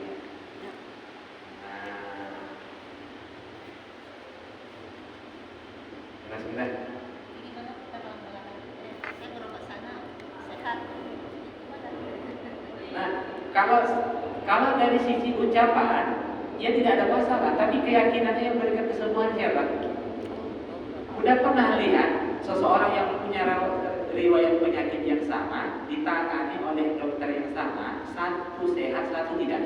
Jelas. Jadi gimana kita kalau melakukan saya ngerokok sana sehat. Gimana? Nah, kalau dari sisi ucapan, dia tidak ada masalah, tapi keyakinannya yang berikan kesembuhan siapa? Udah pernah lihat seseorang yang punya riwayat penyakit yang sama ditangani oleh dokter yang sama, satu sehat, satu tidak?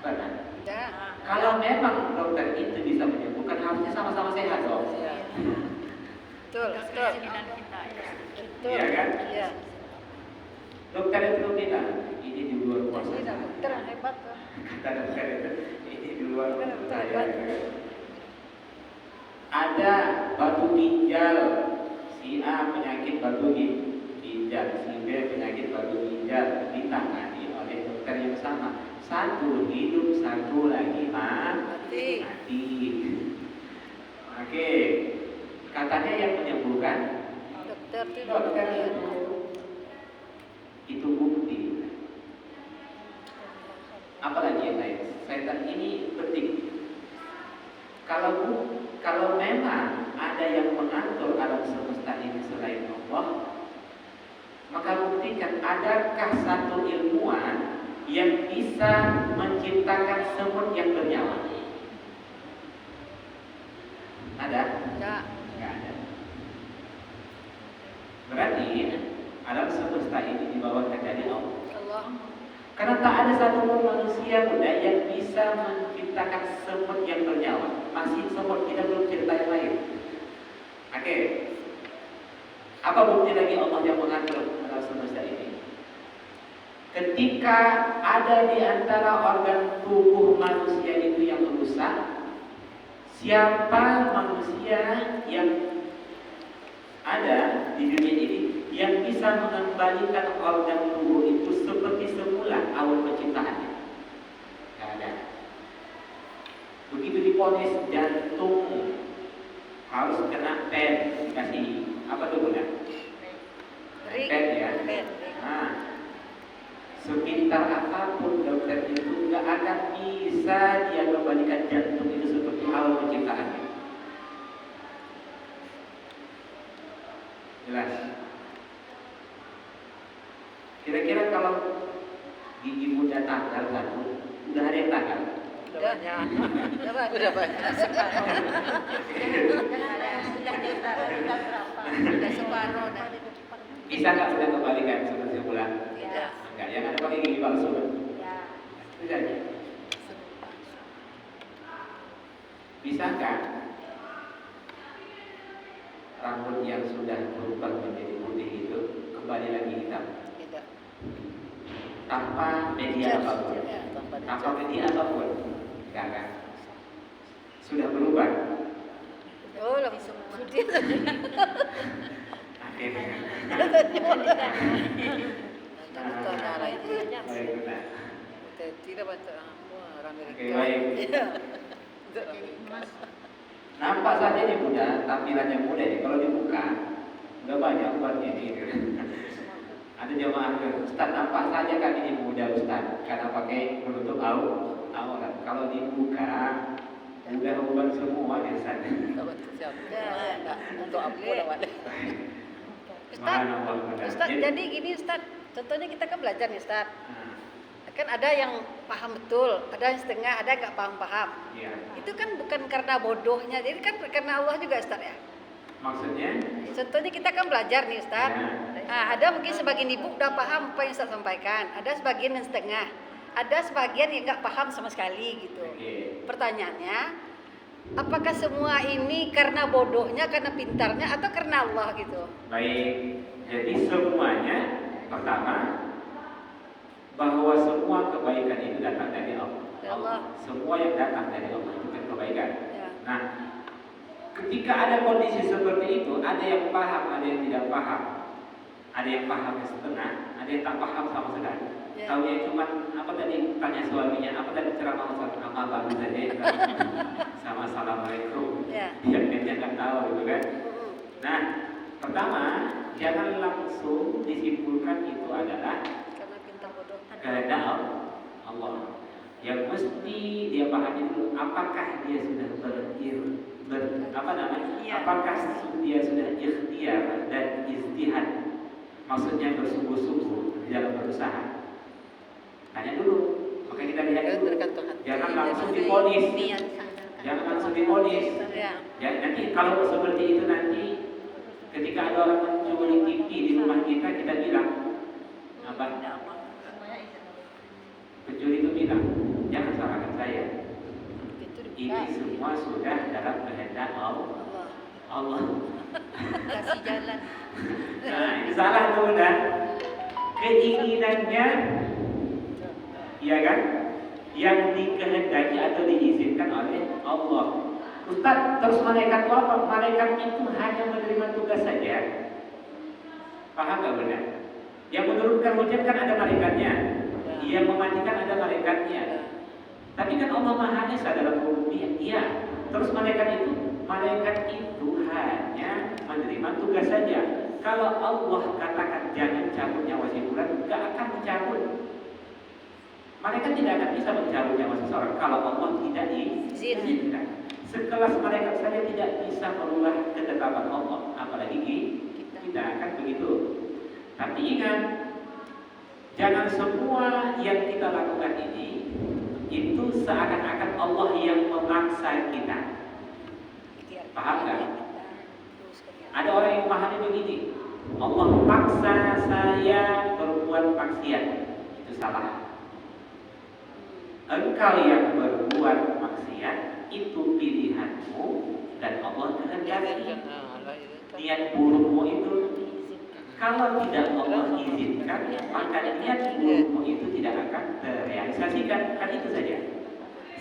Pernah? Tidak. Kalau memang dokter itu bisa menyembuhkan, harusnya sama-sama sehat dong. Ya. Betul, betul. Keinginan kita ya. Betul. Iya kan? Iya. Dokter itu bilang, ini di luar kuasa Ini saya. dokter yang hebat tuh. Kata dokter itu, ini di luar kuasa Dokter saya. hebat. Ada batu ginjal, si A penyakit batu ginjal, si B penyakit batu ginjal, ditangani oleh dokter yang sama. Satu hidup, satu lagi Mati. mati. Oke, katanya yang menyembuhkan Dokter itu dokter itu bukti. Apalagi yang lain? Saya ini penting. Kalau memang ada yang mengatur alam semesta ini selain Allah, maka buktikan adakah satu ilmuwan yang bisa menciptakan semut yang bernyawa? Ada? enggak. Nggak ada. Berarti alam semesta ini di bawah kendali Allah. Allah. Karena tak ada satupun manusia muda yang bisa menciptakan semut yang bernyawa. Masih semut, kita belum cerita yang lain. Oke. Apa bukti lagi Allah yang mengatur alam semesta ini? Ketika ada di antara organ tubuh manusia itu yang rusak, siapa manusia yang ada di dunia ini yang bisa mengembalikan organ tubuh itu seperti semula awal penciptaannya? Tidak ada. Begitu diponis jantung harus kena pen, dikasih apa tuh Bunda? Ring. Pen ya. Pen. Nah, sepintar apapun dokter itu nggak akan bisa dia kembalikan jantung itu seperti awal penciptaannya. Jelas. Kira-kira kalau gigi muda tanggal 1, udah ada yang tanggal? Udah banyak. Udah banyak. Udah banyak. Sudah berapa? Udah separuh dah. Bisa nggak udah kembalikan seperti semula? Ya. Enggak, yang ada pakai gigi palsu kan? Ya. Bisa aja. Bisa nggak rambut yang sudah berubah menjadi putih itu kembali lagi hitam Tidak. tanpa media apapun? Ya, tanpa Tanpa media apapun? Enggak kan? Sudah berubah. Oh, langsung putih. Akhirnya. Betul cara itu. Baik, benar. Tidak baca orang Amerika. Oke, baik. Iya. Jadi emas. Nampak saja nih muda, tampilannya muda nih. Kalau dibuka, udah banyak ubatnya nih. Ada jemaah ke Ustaz, nampak saja kan ini muda Ustaz, karena pakai menutup aurat. Kalau dibuka, udah ubat semua di sana. Dapat siapa? Enggak. Untuk apa dapat? Ustaz, Subhanallah, benar. Ustaz, jadi gini Ustaz, contohnya kita kan belajar nih Ustaz. Nah, Kan ada yang paham betul, ada yang setengah, ada yang nggak paham-paham. Ya. Itu kan bukan karena bodohnya, jadi kan karena Allah juga Ustaz ya. Maksudnya? Contohnya kita kan belajar nih Ustaz. Ya. Nah, ada mungkin sebagian ibu udah paham apa yang Ustaz sampaikan, ada sebagian yang setengah, ada sebagian yang nggak paham sama sekali gitu. Oke. Pertanyaannya, apakah semua ini karena bodohnya, karena pintarnya, atau karena Allah gitu? Baik. Jadi semuanya pertama bahwa semua kebaikan itu datang dari Allah. Allah. Semua yang datang dari Allah itu kan kebaikan. Ya. Nah, ketika ada kondisi seperti itu, ada yang paham, ada yang tidak paham. Ada yang paham setengah, ada yang tak paham sama sekali. Ya. Tahu ya cuma apa tadi tanya suaminya, apa tadi ceramah Ustaz sama baru saja sama assalamualaikum. Ya. Dia nggak tahu gitu kan. Nah, pertama jangan langsung disimpulkan itu adalah Karena pintar bodoh. kehendak Allah. Yang mesti dia pahami dulu apakah dia sudah Iya. apakah dia sudah ikhtiar dan ijtihad, maksudnya bersungguh-sungguh di dalam berusaha. Tanya dulu, maka kita lihat dulu. Tergantung hati. Jangan langsung diponis. Niat sandarkan. Jangan langsung diponis. Ya. Ya, nanti kalau seperti itu nanti ketika ada orang mencuri TV di rumah kita bilang apa? Semuanya izin. Pencuri itu bilang, jangan salahkan saya. Itu Ini dibuka. semua sudah dalam kehendak Allah. Allah. Kasih jalan. Nah, itu salah tuh udah. Keinginannya, ya kan? Yang dikehendaki atau diizinkan oleh Allah. Ustaz, terus malaikat itu apa? Malaikat itu hanya menerima tugas saja. Paham nggak benar? Yang menurunkan hujan kan ada malaikatnya. Yang mematikan ada malaikatnya. Tapi kan Allah Maha Esa dalam rububiyah. Iya. Terus malaikat itu hanya menerima tugas saja. Kalau Allah katakan jangan cabut nyawa hiburan, nggak akan mencabut. Malaikat tidak akan bisa mencabut nyawa seseorang kalau Allah tidak izinkan. Sekelas malaikat saja tidak bisa merubah ketetapan Allah, apalagi kita akan begitu. Tapi ingat, jangan semua yang kita lakukan ini itu seakan-akan Allah yang memaksa kita. Paham nggak? Ada orang yang memahami begini, Allah paksa saya berbuat maksiat. Itu salah. Engkau yang berbuat maksiat itu pilihanmu dan Allah kehendaki. Niat burukmu itu kalau tidak Allah izinkan, maka niat burukmu itu tidak akan terrealisasikan. Kan itu saja.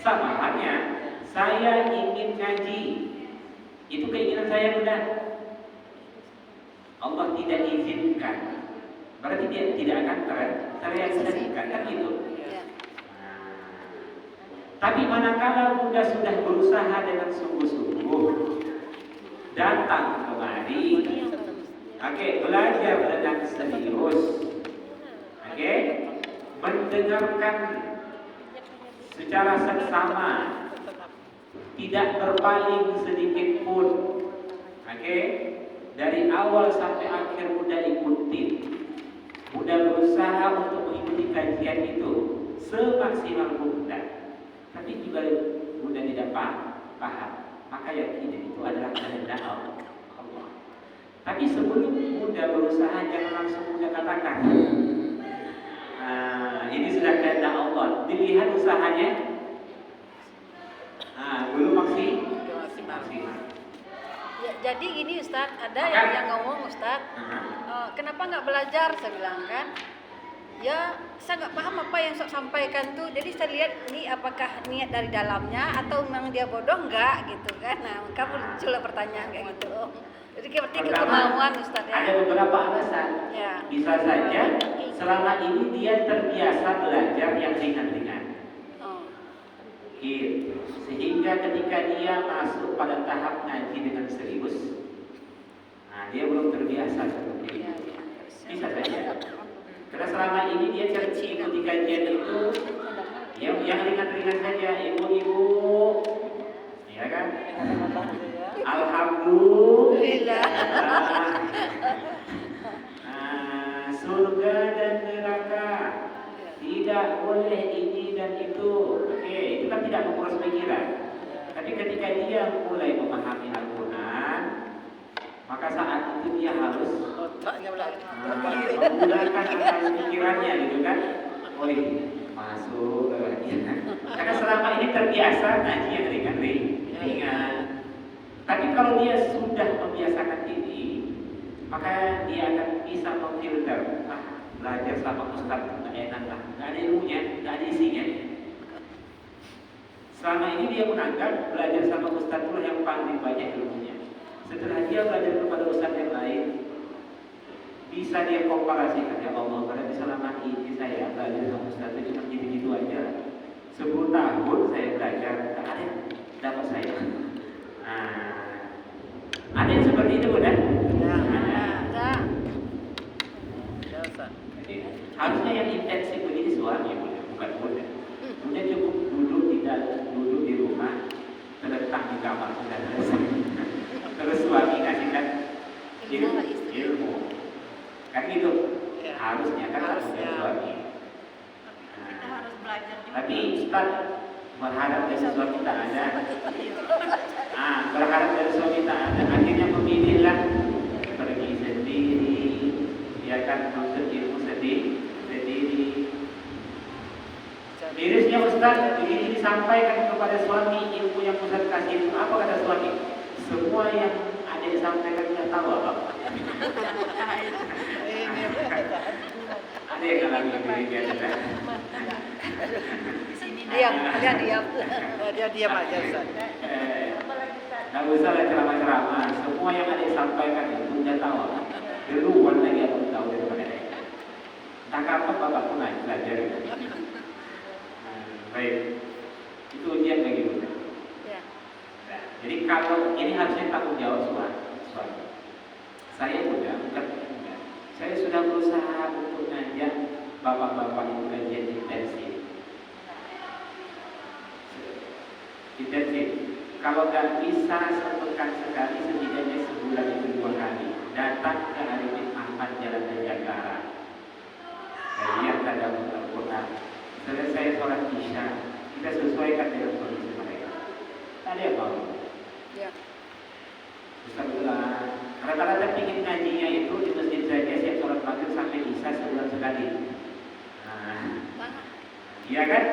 Sama halnya, saya ingin ngaji. Itu keinginan saya mudah. Allah tidak izinkan. Berarti dia tidak akan terrealisasikan. Kan itu. Tapi manakala Bunda sudah berusaha dengan sungguh-sungguh, datang kemari, belajar dengan serius, mendengarkan secara seksama, tidak berpaling sedikit pun, dari awal sampai akhir Bunda ikuti, Bunda berusaha untuk mengikuti kajian itu semaksimal Bunda. Tapi juga Bunda tidak paham, maka yakini itu adalah kehendak Allah. Tapi sebelum Bunda berusaha, jangan langsung Bunda katakan, ini sudah kehendak Allah. Dilihat usahanya, belum maksimal. Ya, jadi gini Ustaz, ada yang ngomong Ustaz, kenapa nggak belajar? Saya bilang kan, ya saya nggak paham apa yang Ustaz sampaikan tuh. Jadi saya lihat ini apakah niat dari dalamnya atau memang dia bodoh enggak gitu kan? Nah, maka muncul pertanyaan kayak gitu. Jadi berarti kemauan Ustaz ya. Ada beberapa alasan. Ya. Bisa saja selama ini dia terbiasa belajar yang ringan-ringan. Gitu. Sehingga ketika dia masuk pada tahap ngaji dengan serius, dia belum terbiasa seperti itu. Bisa saja. Karena selama ini dia ikuti kajian itu yang ringan-ringan saja, ibu-ibu, ya kan? Alhamdulillah. Surga dan neraka tidak tidak boleh ini dan itu. Oke, itu kan tidak menguras pikiran. Tapi ketika dia mulai memahami Al-Quran, maka saat itu dia harus Otaknya belajar. menggunakan akal pikirannya gitu kan. Woi, masuk karena selama ini terbiasa ngaji yang ringan. Tapi kalau dia sudah membiasakan ini, maka dia akan bisa memfilter. Belajar sama ustaz nggak enak lah, nggak ada ilmunya, nggak ada isinya. Selama ini dia menganggap belajar sama ustaz itu yang paling banyak ilmunya. Setelah dia belajar kepada ustaz yang lain, bisa dia komparasikan, ya Allah, karena selama ini saya belajar sama ustaz itu cuma gitu-gitu aja. 10 tahun saya belajar, nggak ada yang dapat saya. Ada yang seperti itu, bukan? Ya. Ada. Ya, Ustaz. Jadi, harusnya yang intensif begini suami, bukan muda. Muda cukup duduk di rumah, terletak di kamar sudah selesai. Terus suami kasihkan ilmu. Kan gitu. Ya. Harusnya kan Harusnya. suami. Kita harus belajar juga. Tapi Ustaz berharap dari suami tak ada. Berharap dari suami tak ada. Akhirnya memilihlah pergi sendiri, biarkan menuntut ilmu sendiri. Mirisnya Ustaz, begini disampaikan kepada suami ilmu yang Ustaz kasih itu. Apa kata suami? Semua yang ada disampaikan tidak tahu apa. Ada yang alami demikian. Diam, dia diam. Dia diam aja, Ustaz. Nggak usah lah ceramah-ceramah. Semua yang ada disampaikan itu dia tahu. Duluan lagi aku tahu daripada dia. Tak kapan bapak pun belajar. Baik, itu ujian bagi kita. Ya. Nah, jadi kalau ini harusnya tanggung jawab suami. Saya muda, bukan muda. Saya sudah berusaha untuk ngajak bapak-bapak itu kajian intensif. Kalau nggak bisa sepekan sekali, setidaknya sebulan itu 2 kali. Datang ke Arifin Ahmad Jalan Jakarta. Kajian tadabbur Al-Quran. Selesai sholat isya, kita sesuaikan dengan kondisi mereka. Tadi apa? Ya. Ustaz bilang, rata-rata ingin ngajinya itu di masjid saja siap sholat maghrib sampai isya sebulan sekali. Iya kan?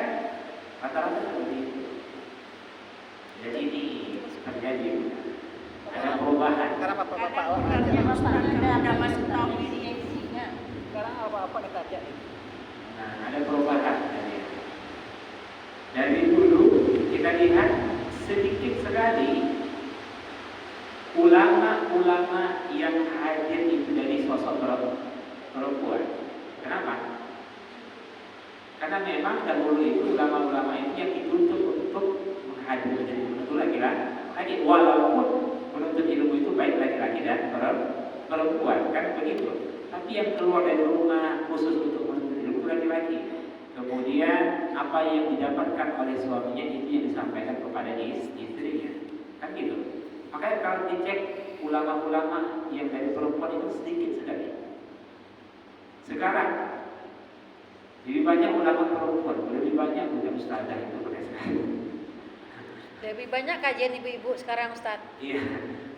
Rata-rata seperti itu. Jadi ini terjadi. Ada perubahan. Sekarang bapak-bapak Kadang aja. bukannya Ustaz ada masuk tahu isinya. Sekarang apa-apa kita ajak. Ada perubahan dari dulu kita lihat sedikit sekali ulama-ulama yang hadir itu dari sosok perempuan. Kenapa? Karena memang dahulu itu ulama-ulama itu yang dituntut untuk menghadir menjadi penuntut laki-laki. Walaupun menuntut ilmu itu baik laki-laki dan perempuan, kan begitu. Tapi yang keluar dari rumah khusus untuk menuntut ilmu laki-laki. Kemudian apa yang didapatkan oleh suaminya itu yang disampaikan kepada istrinya, kan gitu. Makanya kalau dicek ulama-ulama yang dari perempuan itu sedikit sekali. Sekarang lebih banyak ulama perempuan, lebih banyak bukan ustazah itu pada sekarang. Lebih banyak kajian ibu-ibu sekarang, Ustaz. Iya,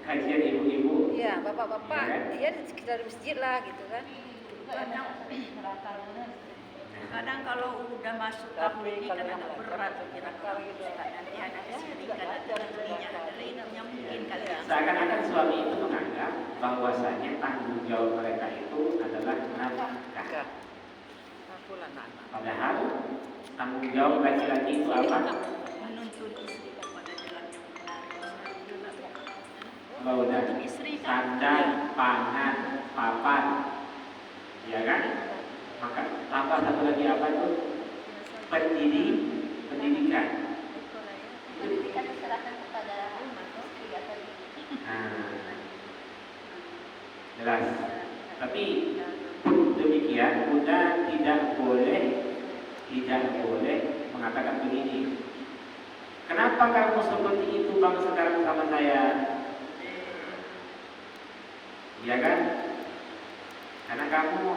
kajian ibu-ibu. Iya, bapak-bapak. Iya kan? Iya, di sekitar masjid lah gitu kan. Kadang kalau udah masuk tahun ini kan agak berat kira-kira nanti ada kesirikan, ada ininya, ada lainnya mungkin kali ya. Seakan-akan suami itu menganggap bahwasanya tanggung jawab mereka itu adalah nafkah. Padahal tanggung jawab laki-laki itu apa? Menuntut istri kepada jalan yang benar. Kalau udah sandang, pangan, papan, ya kan? Maka tambah satu lagi apa itu? Pendidikan. Pendidikan diserahkan kepada istri atau ibu. Jelas. Tapi demikian, Bunda tidak boleh mengatakan begini. Kenapa kamu seperti itu bang sekarang sama saya? Ya kan? Karena kamu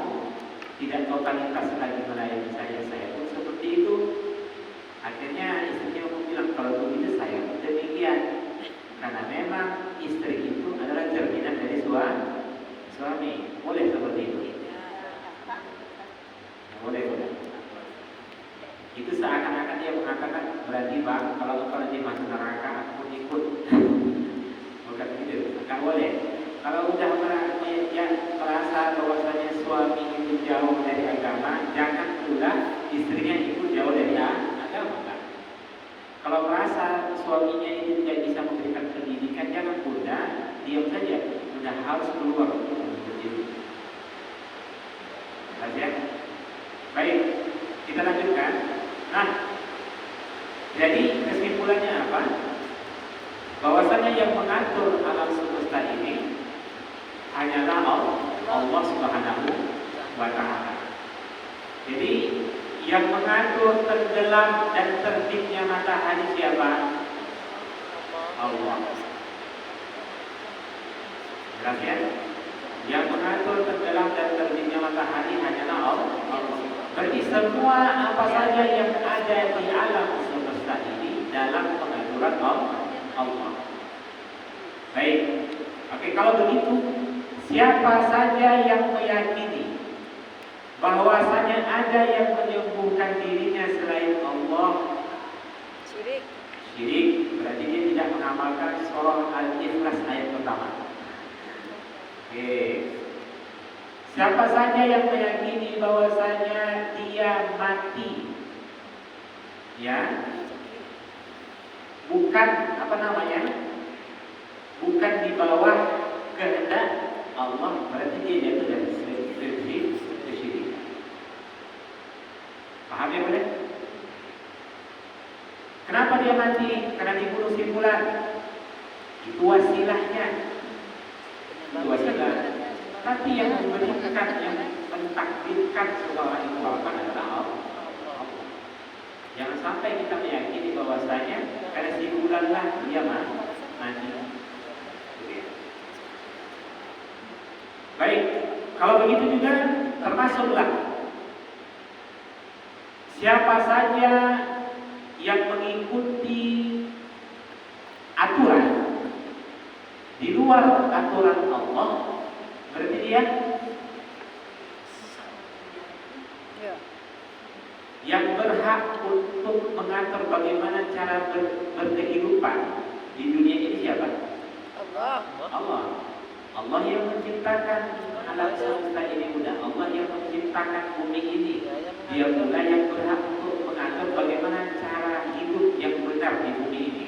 tidak totalitas lagi melayani saya pun seperti itu. Akhirnya istrinya pun bilang, kalau begitu saya pun demikian. Karena memang istri itu adalah cerminan dari suami. Boleh seperti itu? Boleh. Itu seakan-akan dia mengatakan, berarti bang, kalau engkau nanti masuk neraka, aku pun ikut. Bukan begitu, nggak boleh. Kalau udah merasa bahwasanya suami itu jauh dari agama, jangan pula istrinya ikut jauh dari agama. Kan? Kalau merasa suaminya itu tidak bisa memberikan pendidikan, jangan pula diam saja. Sudah harus keluar untuk berdiri. Ya? Baik, kita lanjutkan. Nah, jadi kesimpulannya apa? Bahwasanya yang mengatur alam semesta ini hanyalah Allah Subhanahu wa Ta'ala. Jadi yang mengatur tenggelam dan terbitnya matahari siapa? Allah. Jelas ya? Yang mengatur tenggelam dan terbitnya matahari hanyalah Allah. Berarti semua apa saja yang ada di alam semesta ini dalam pengaturan Allah. Baik. Oke, kalau begitu, siapa saja yang meyakini bahwasanya ada yang menyembuhkan dirinya selain Allah, syirik, berarti dia tidak mengamalkan surah Al-Ikhlas ayat pertama. Oke. Siapa saja yang meyakini bahwasanya dia mati, ya, bukan bukan di bawah kehendak Allah, berarti dia jatuh dari syirik. Paham ya boleh? Kenapa dia mati? Karena dibunuh simulan. Itu wasilahnya. Itu wasilah. Tapi yang memberikan, yang mentakdirkan seseorang itu apa adalah Allah. Jangan sampai kita meyakini bahwasanya karena simulanlah dia mati. Baik, kalau begitu juga termasuklah siapa saja yang mengikuti aturan di luar aturan Allah, berarti dia yang berhak untuk mengatur bagaimana cara berkehidupan di dunia ini siapa? Allah. Allah yang menciptakan alam semesta ini mudah. Allah yang menciptakan bumi ini. Dia pula yang berhak untuk mengatur bagaimana cara hidup yang benar di bumi ini.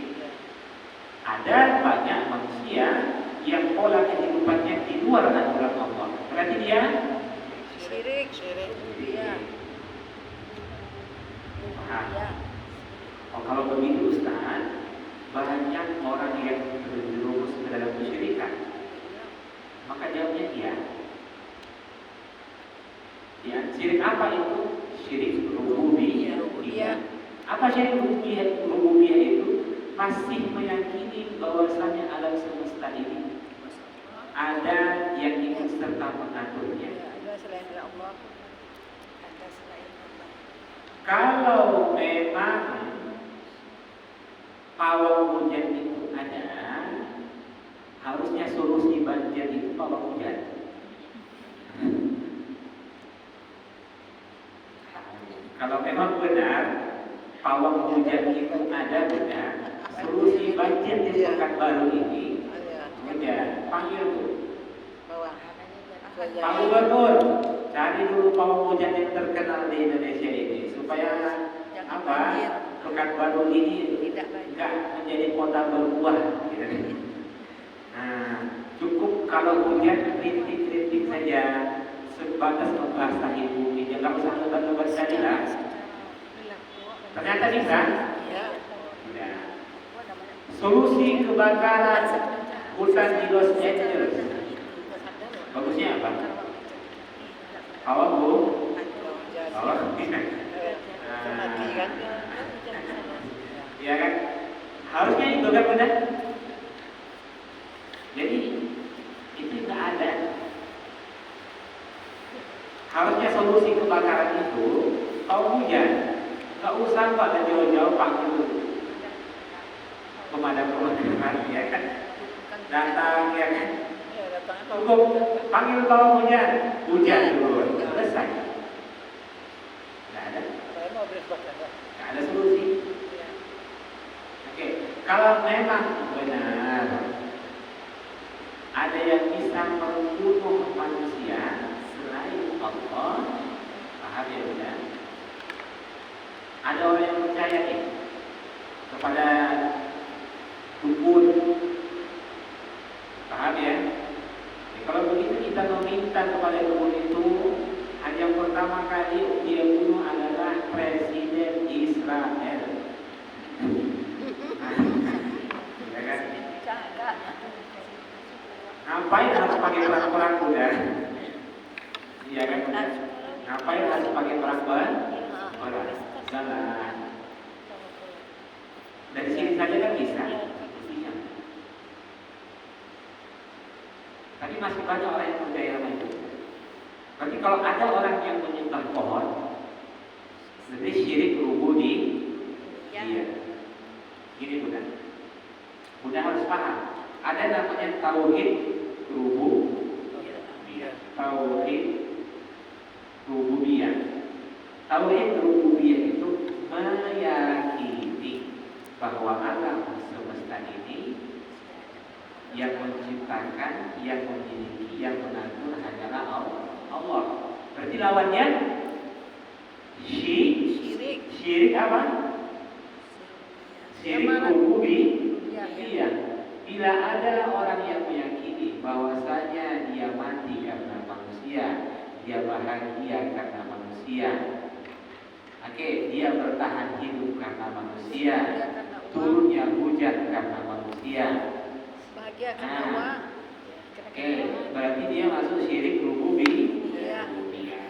Ada banyak manusia yang pola kehidupannya di luar aturan Allah. Berarti dia Syirik. Iya. Oh, kalau begitu Ustaz, banyak orang yang terjerumus ke dalam kesyirikan. Maka jawabnya iya. Ya, syirik apa itu? Syirik rububiyah. Apa syirik rububiyah itu? Masih meyakini bahwasanya alam semesta ini ada yang ikut serta mengaturnya. Ada selain Allah. Kalau memang pawang hujan itu ada, harusnya solusi banjir itu pawang hujan. Kalau memang benar pawang hujan itu ada benar, solusi banjir di Pekanbaru ini, hujan panggil tuh Pak Gubernur, cari dulu pawang hujan yang terkenal di Indonesia ini supaya apa Pekanbaru ini tidak menjadi kota berbuah. Gitu. Nah, cukup kalau hujan rintik-rintik saja sebatas membasahi bumi, jangan usah lebat-lebat sekali lah. Ternyata bisa. Ya. Solusi kebakaran hutan di Los Angeles. Bagusnya apa? Awak bu? Awak? Ya kan? Harusnya itu kan benar. Jadi itu tidak ada. Harusnya solusi kebakaran itu, kalau hujan, nggak usah pada jauh-jauh panggil pemadam kebakaran, ya kan? Datang, ya kan? Ya, datangnya Cukup panggil kalau hujan dulu, selesai. Nggak ada, Saya mau beres bakar. nggak ada solusi. Oke, kalau memang benar ada yang bisa membunuh manusia selain Allah, paham ya bunda? Ada orang yang percaya nih kepada dukun, paham ya? Kalau begitu kita meminta kepada dukun itu, yang pertama kali dia bunuh adalah Presiden Israel. Ya kan? Ngapain harus pakai perang kuda? Iya kan? Ngapain harus pakai perang orang? Salah. Dari sini saja kan bisa. Tapi masih banyak orang yang percaya sama itu. Berarti kalau ada orang yang menyembah pohon, berarti syirik rububiyah. Iya. Gini bukan? Bunda harus paham. Ada namanya tauhid rububiyah. Tauhid rububiyah. Tauhid rububiyah itu meyakini bahwa alam semesta ini yang menciptakan, yang memiliki, yang mengatur hanyalah Allah. Berarti lawannya syirik. Syirik apa? Syirik rububiyah. Iya. Bila ada orang yang meyakini bahwasanya dia mati karena manusia, dia bahagia karena manusia, oke, dia bertahan hidup karena manusia, turunnya hujan karena manusia, Bahagia karena uang. oke, berarti dia masuk syirik rububiyah.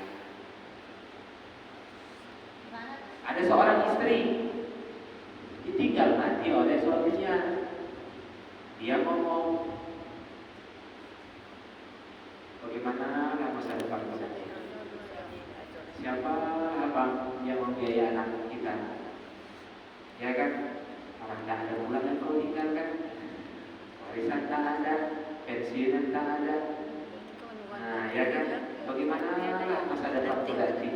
Ada seorang istri ditinggal mati oleh suaminya. Dia ngomong, bagaimana masa depan kita? Siapa abang yang membiayai anak kita? Ya kan? Orang tak ada bulan kau tinggalkan, warisan tak ada, pensiunan tak ada. Nah, ya kan? Bagaimana masa depan kita nanti?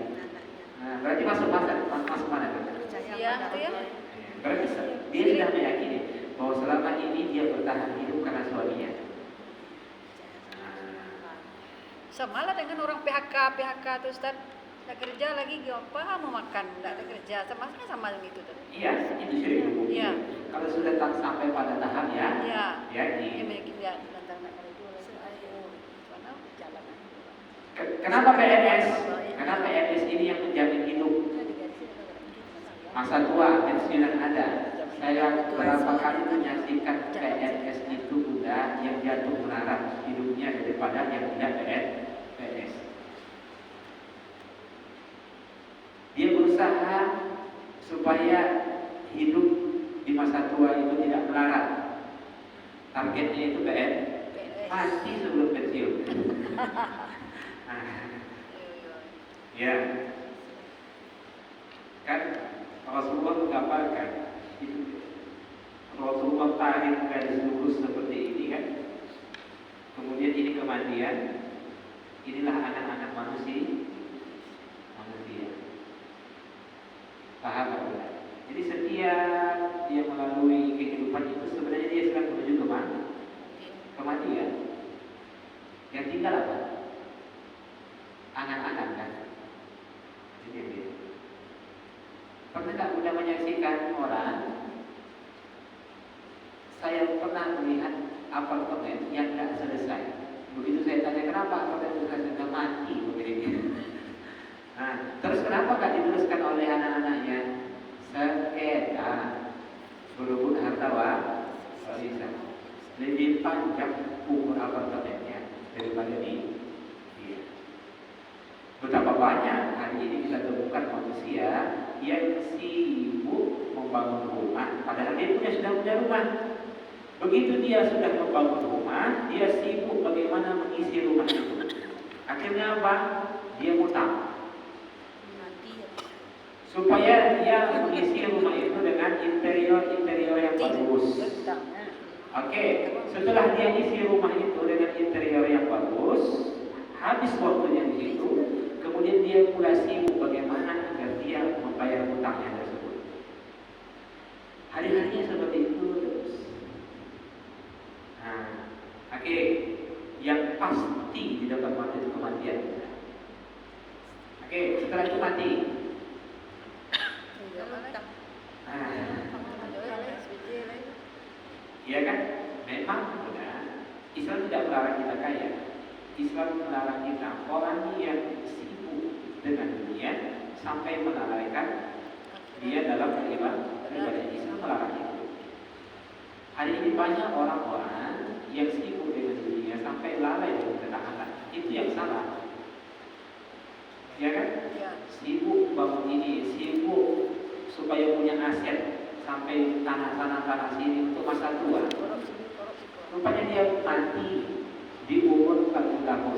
Nah, berarti masuk mana? Iya, itu ya. Berarti dia sudah meyakini bahwa selama ini dia bertahan hidup karena suaminya. Sama lah dengan orang PHK tuh Ustaz. Nggak kerja lagi, apa mau makan? Nggak ada kerja, sama dengan itu tuh. Iya, itu syirik rububiyah. Iya. Kalau sudah tak sampai pada tahap ya, Iya. yakin. Memiliki dia antara itu mana jalan. Kenapa PNS? Kenapa PNS ini yang menjamin hidup? Masa tua, pensiunan ada. Saya berapa kali menyaksikan PNS itu udah yang jatuh melarat hidupnya daripada yang tidak PNS. Dia berusaha supaya hidup di masa tua itu tidak melarat. Targetnya itu mati sebelum pensiun. Ya, kan Rasulullah menggambarkan itu. Rasulullah tarik garis lurus seperti ini kan. Kemudian ini kematian. Inilah anak-anak manusia. Paham tak? Jadi setiap dia melalui kehidupan itu sebenarnya dia sedang menuju ke mana? Kematian. Yang tinggal apa? Anak-anak kan. Jadi pernah tak mudah menyaksikan orang? Saya pernah melihat apartemen yang tak selesai. Begitu saya tanya kenapa apartemen sudah mati begini. Nah, terus kenapa gak diteruskan oleh anak-anaknya? Sengketa berebut harta warisan. Lebih panjang umur apartemennya daripada dia. Betapa banyak hari ini kita temukan manusia yang sibuk membangun rumah, padahal dia sudah punya rumah. Begitu dia sudah membangun rumah, dia sibuk bagaimana mengisi rumah itu. Akhirnya apa? Dia utang. supaya dia mengisi rumah itu dengan interior yang bagus. Oke, setelah dia isi rumah itu dengan interior yang bagus, habis waktunya di situ, kemudian dia mulai sibuk bagaimana agar dia membayar hutangnya tersebut. Hari-harinya seperti itu terus. Nah, oke, yang pasti di dalam mati itu kematian. Oke, setelah itu mati. Iya kan? Memang benar. Islam tidak melarang kita kaya. Islam melarang kita orang yang sibuk dengan dunia sampai melalaikan dia dalam beribadah. Islam melarang itu. Hari ini banyak orang-orang yang sibuk dengan dunia sampai lalai dengan ketaatan. Itu yang salah. Ya kan? Sibuk bangun ini, sibuk supaya punya aset sampai tanah sini untuk masa tua. Rupanya dia mati di umur 40 tahun.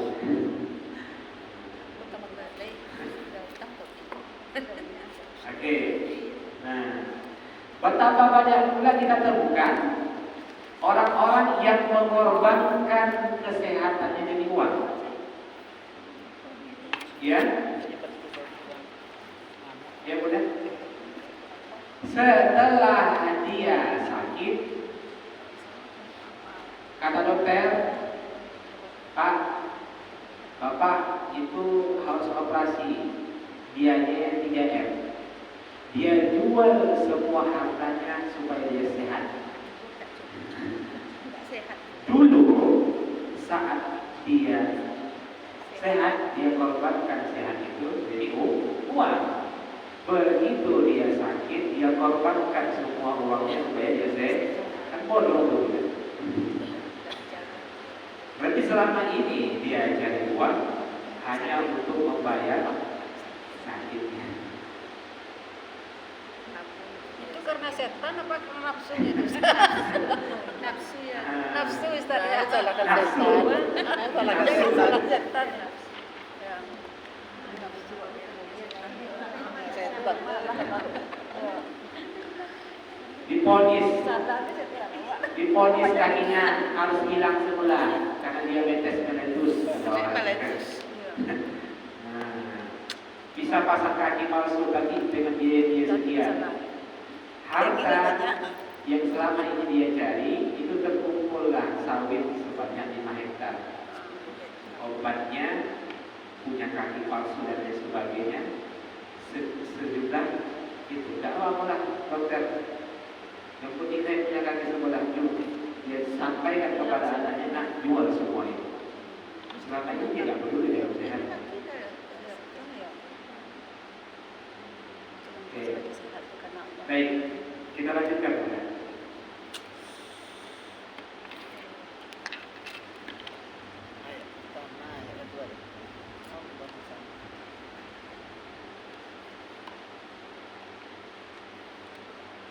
Oke. Nah, betapa banyak pula kita temukan orang-orang yang mengorbankan kesehatannya demi uang. Ya? Ya udah. Setelah dia sakit, kata dokter, Pak, Bapak itu harus operasi, biayanya 3M. Dia jual semua hartanya supaya dia sehat. Dulu saat dia sehat, dia korbankan sehat itu jadi uang. Begitu dia sakit, dia korbankan semua uangnya supaya dia sehat. Kan bodoh tuh. Berarti selama ini dia cari uang hanya untuk membayar sakitnya. Itu karena setan apa karena nafsunya itu? Nafsu ya. Nafsu Ustaz ya. Salahkan Nafsu. setan. Salahkan setan. Setan. Ya. Setan. Diponis kakinya harus hilang semula karena diabetes meletus. Nah, bisa pasang kaki palsu lagi dengan biaya sekian. Harta yang selama ini dia cari itu terkumpullah sawit sebanyak 5 hektar. Obatnya punya kaki palsu dan lain sebagainya sejumlah itu. Tidak lama lah dokter. Yang penting saya punya kaki sebelah jauh. Dia sampaikan kepada anaknya, nak jual semua itu. Selama ini tidak peduli dengan kesehatan. Oke. Baik, kita lanjutkan.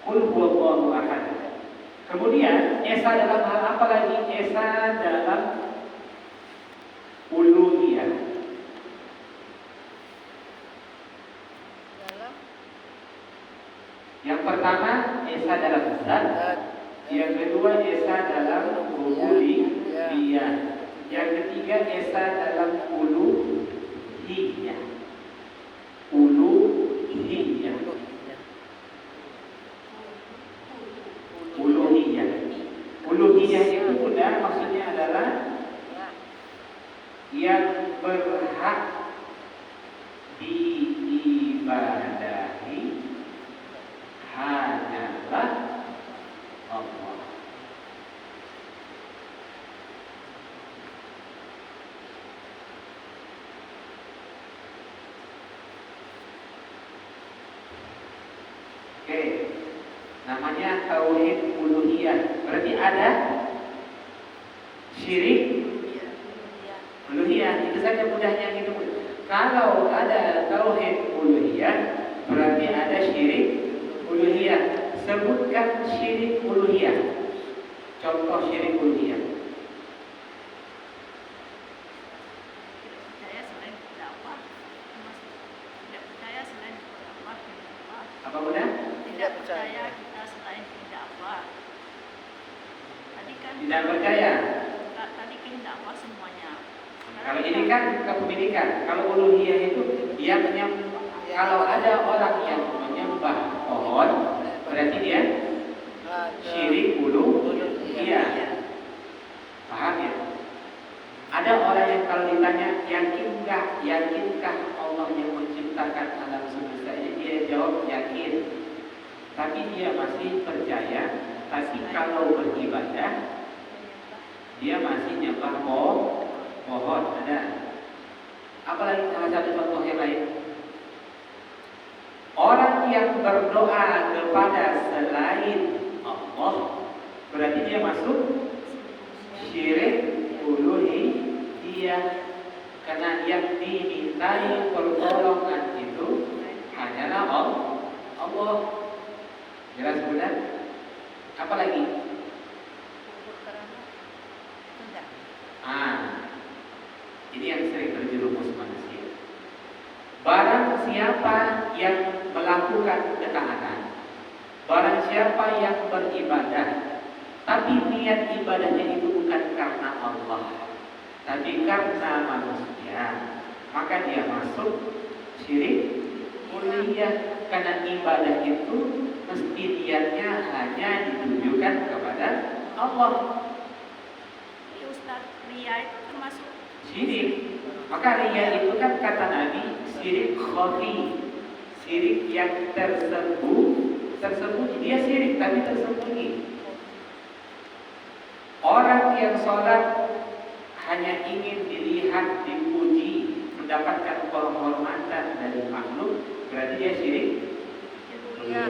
Qul huwallahu ahad. Kemudian esa dalam hal apa lagi? Esa dalam uluhiyah. Yang pertama esa dalam zat, yang kedua esa dalam rububiyah, yang ketiga esa dalam uluhiyah. Uluhiyah. Uluhiyah itu benar maksudnya adalah yang berhak diibadahi hanyalah Allah. Oke, namanya tauhid uluhiyah. Berarti ada syirik uluhiyah. Itu saja mudahnya gitu. Kalau ada tauhid uluhiyah, berarti ada syirik uluhiyah. Sebutkan syirik uluhiyah. Contoh syirik uluhiyah. Percaya selain kepada Allah, tidak percaya selain kepada Allah, Tidak percaya. Tadi kehendak Allah semuanya. Kalau ini kan kepemilikan. Kalau uluhiyah itu dia kalau ada orang yang menyembah pohon, berarti dia syirik uluhiyah. Paham ya? Ada orang yang kalau ditanya yakinkah Allah yang menciptakan alam semesta ini, dia jawab yakin. Tapi dia masih percaya. Tapi kalau beribadah, dia masih nyembah pohon. Ada. Apalagi salah satu contoh yang lain. Orang yang berdoa kepada selain Allah, berarti dia masuk syirik uluhiyah, karena yang dimintai pertolongan itu hanyalah Allah. Jelas benar? Apalagi? Ini yang sering terjerumus manusia. Barang siapa yang melakukan ketaatan, barang siapa yang beribadah, tapi niat ibadahnya itu bukan karena Allah, tapi karena manusia, maka dia masuk syirik uluhiyah. Karena ibadah itu mesti niatnya hanya ditujukan kepada Allah. Ini Ustaz, ria itu termasuk Syirik. Maka ria itu kan kata Nabi syirik khafi, syirik yang tersembunyi. Dia syirik tapi tersembunyi. Orang yang sholat hanya ingin dilihat, dipuji, mendapatkan penghormatan dari makhluk, berarti dia syirik. Ya.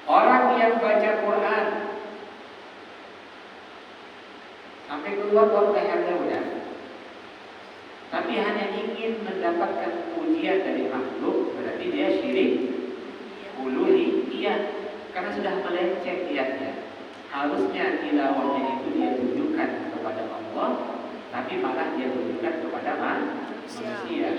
Orang yang baca Quran sampai keluar lehernya udah, tapi hanya ingin mendapatkan pujian dari makhluk, berarti dia syirik uluhiyah. Karena sudah melenceng niatnya. Harusnya tilawahnya itu dia tujukan kepada Allah, tapi malah dia tujukan kepada manusia.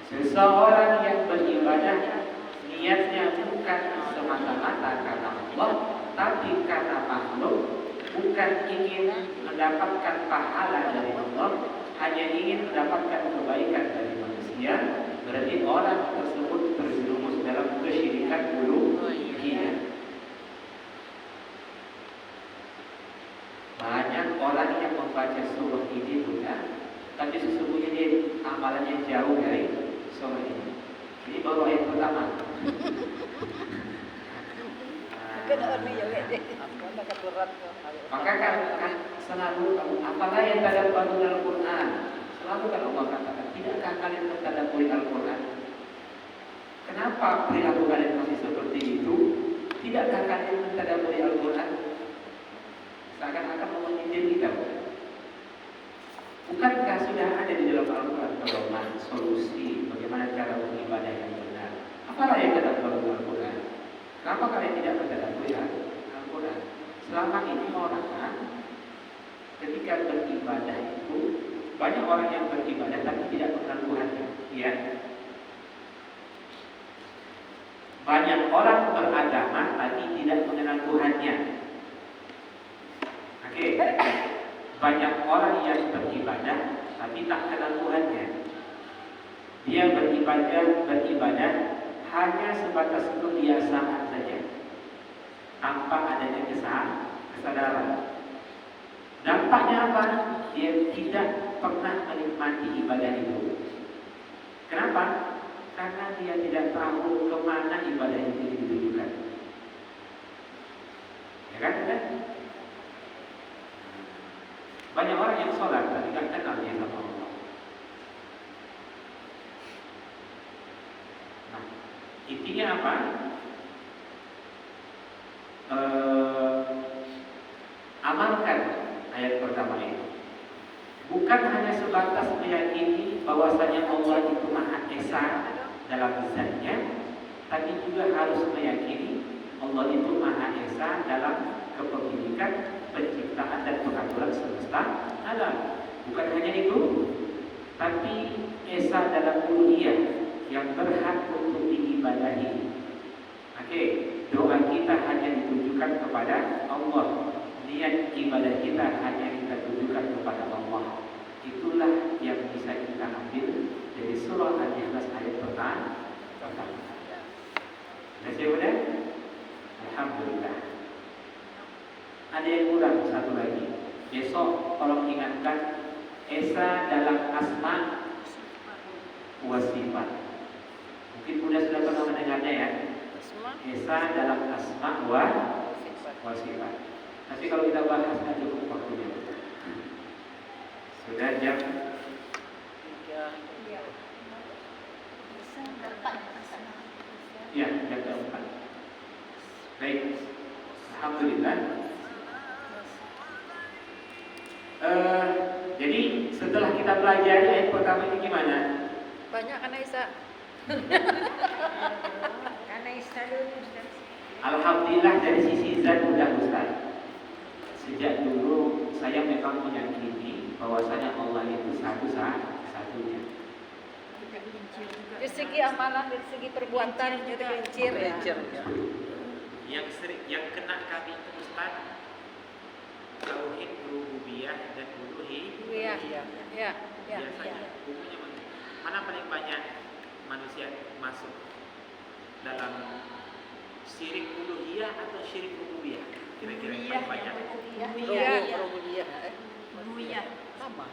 Seseorang yang beribadah niatnya bukan semata-mata karena Allah, tapi karena makhluk, bukan ingin mendapatkan pahala dari Allah, hanya ingin mendapatkan kebaikan dari manusia, berarti orang tersebut terjerumus dalam kesyirikan uluhiyah. Banyak orang yang membaca surah ini sudah, tapi sesungguhnya dia amalannya jauh dari surah ini. Ini baru ayat pertama. Maka kan selalu apalah yang tadabbur Al-Quran. Selalu kan Allah katakan, tidakkah kalian mentadabburi Al-Quran? Kenapa perilaku kalian masih seperti itu? Tidakkah kalian mentadabburi Al-Quran? Seakan-akan Allah nyindir kita. Bukankah sudah ada di dalam Al-Quran pedoman, solusi bagaimana cara beribadah yang benar? Apalah yang tadabbur Al-Quran? Kenapa kalian tidak mentadabburi Al-Quran? Selama ini orang ketika beribadah itu banyak orang yang beribadah tapi tidak mengenal Tuhannya. Ya. Banyak orang beragama tapi tidak mengenal Tuhannya. Oke. Banyak orang yang beribadah tapi tak kenal Tuhannya. Dia beribadah hanya sebatas kebiasaan saja, tanpa adanya kesadaran. Dampaknya apa? Dia tidak pernah menikmati ibadah itu. Kenapa? Karena dia tidak tahu kemana ibadah itu ditujukan. Ya kan? Banyak orang yang sholat tapi tidak kenal dia sama Allah. Nah, intinya apa? Amalkan ayat pertama ini. Bukan hanya sebatas meyakini bahwasanya Allah itu Maha Esa dalam zatnya, tapi juga harus meyakini Allah itu Maha Esa dalam kepemilikan, penciptaan dan pengaturan semesta alam. Bukan hanya itu, tapi Esa dalam uluhiyah yang berhak untuk diibadahi. Oke? Oke, doa kita hanya ditujukan kepada Allah. Niat ibadah kita hanya kita tujukan kepada Allah. Itulah yang bisa kita ambil dari surah Al-Ikhlas ayat pertama. Masih udah? Alhamdulillah. Ada yang kurang satu lagi. Besok tolong ingatkan Esa dalam asma wa sifat. Mungkin sudah pernah mendengarnya ya. Esa dalam asma wa sifat. Nanti kalau kita bahas kan cukup waktunya. Sudah jam 3. ya jam 4. Baik. Alhamdulillah. Jadi setelah kita pelajari ayat pertama ini gimana? Banyak kan Aisyah. Karena istirahat Ustaz. Alhamdulillah dari sisi zat udah Ustaz. Sejak dulu saya memang meyakini bahwasanya Allah itu satu-satunya. Dari segi amalan, dari segi perbuatan, dari gelincir ya. Yang kena kami itu Ustaz tauhid rububiyah dan uluhiyah. Ya. Biasanya umumnya mana paling banyak manusia masuk dalam syirik uluhiyah atau syirik rububiyah? Kira-kira yang paling banyak. Rububiyah. Rububiyah. Sama.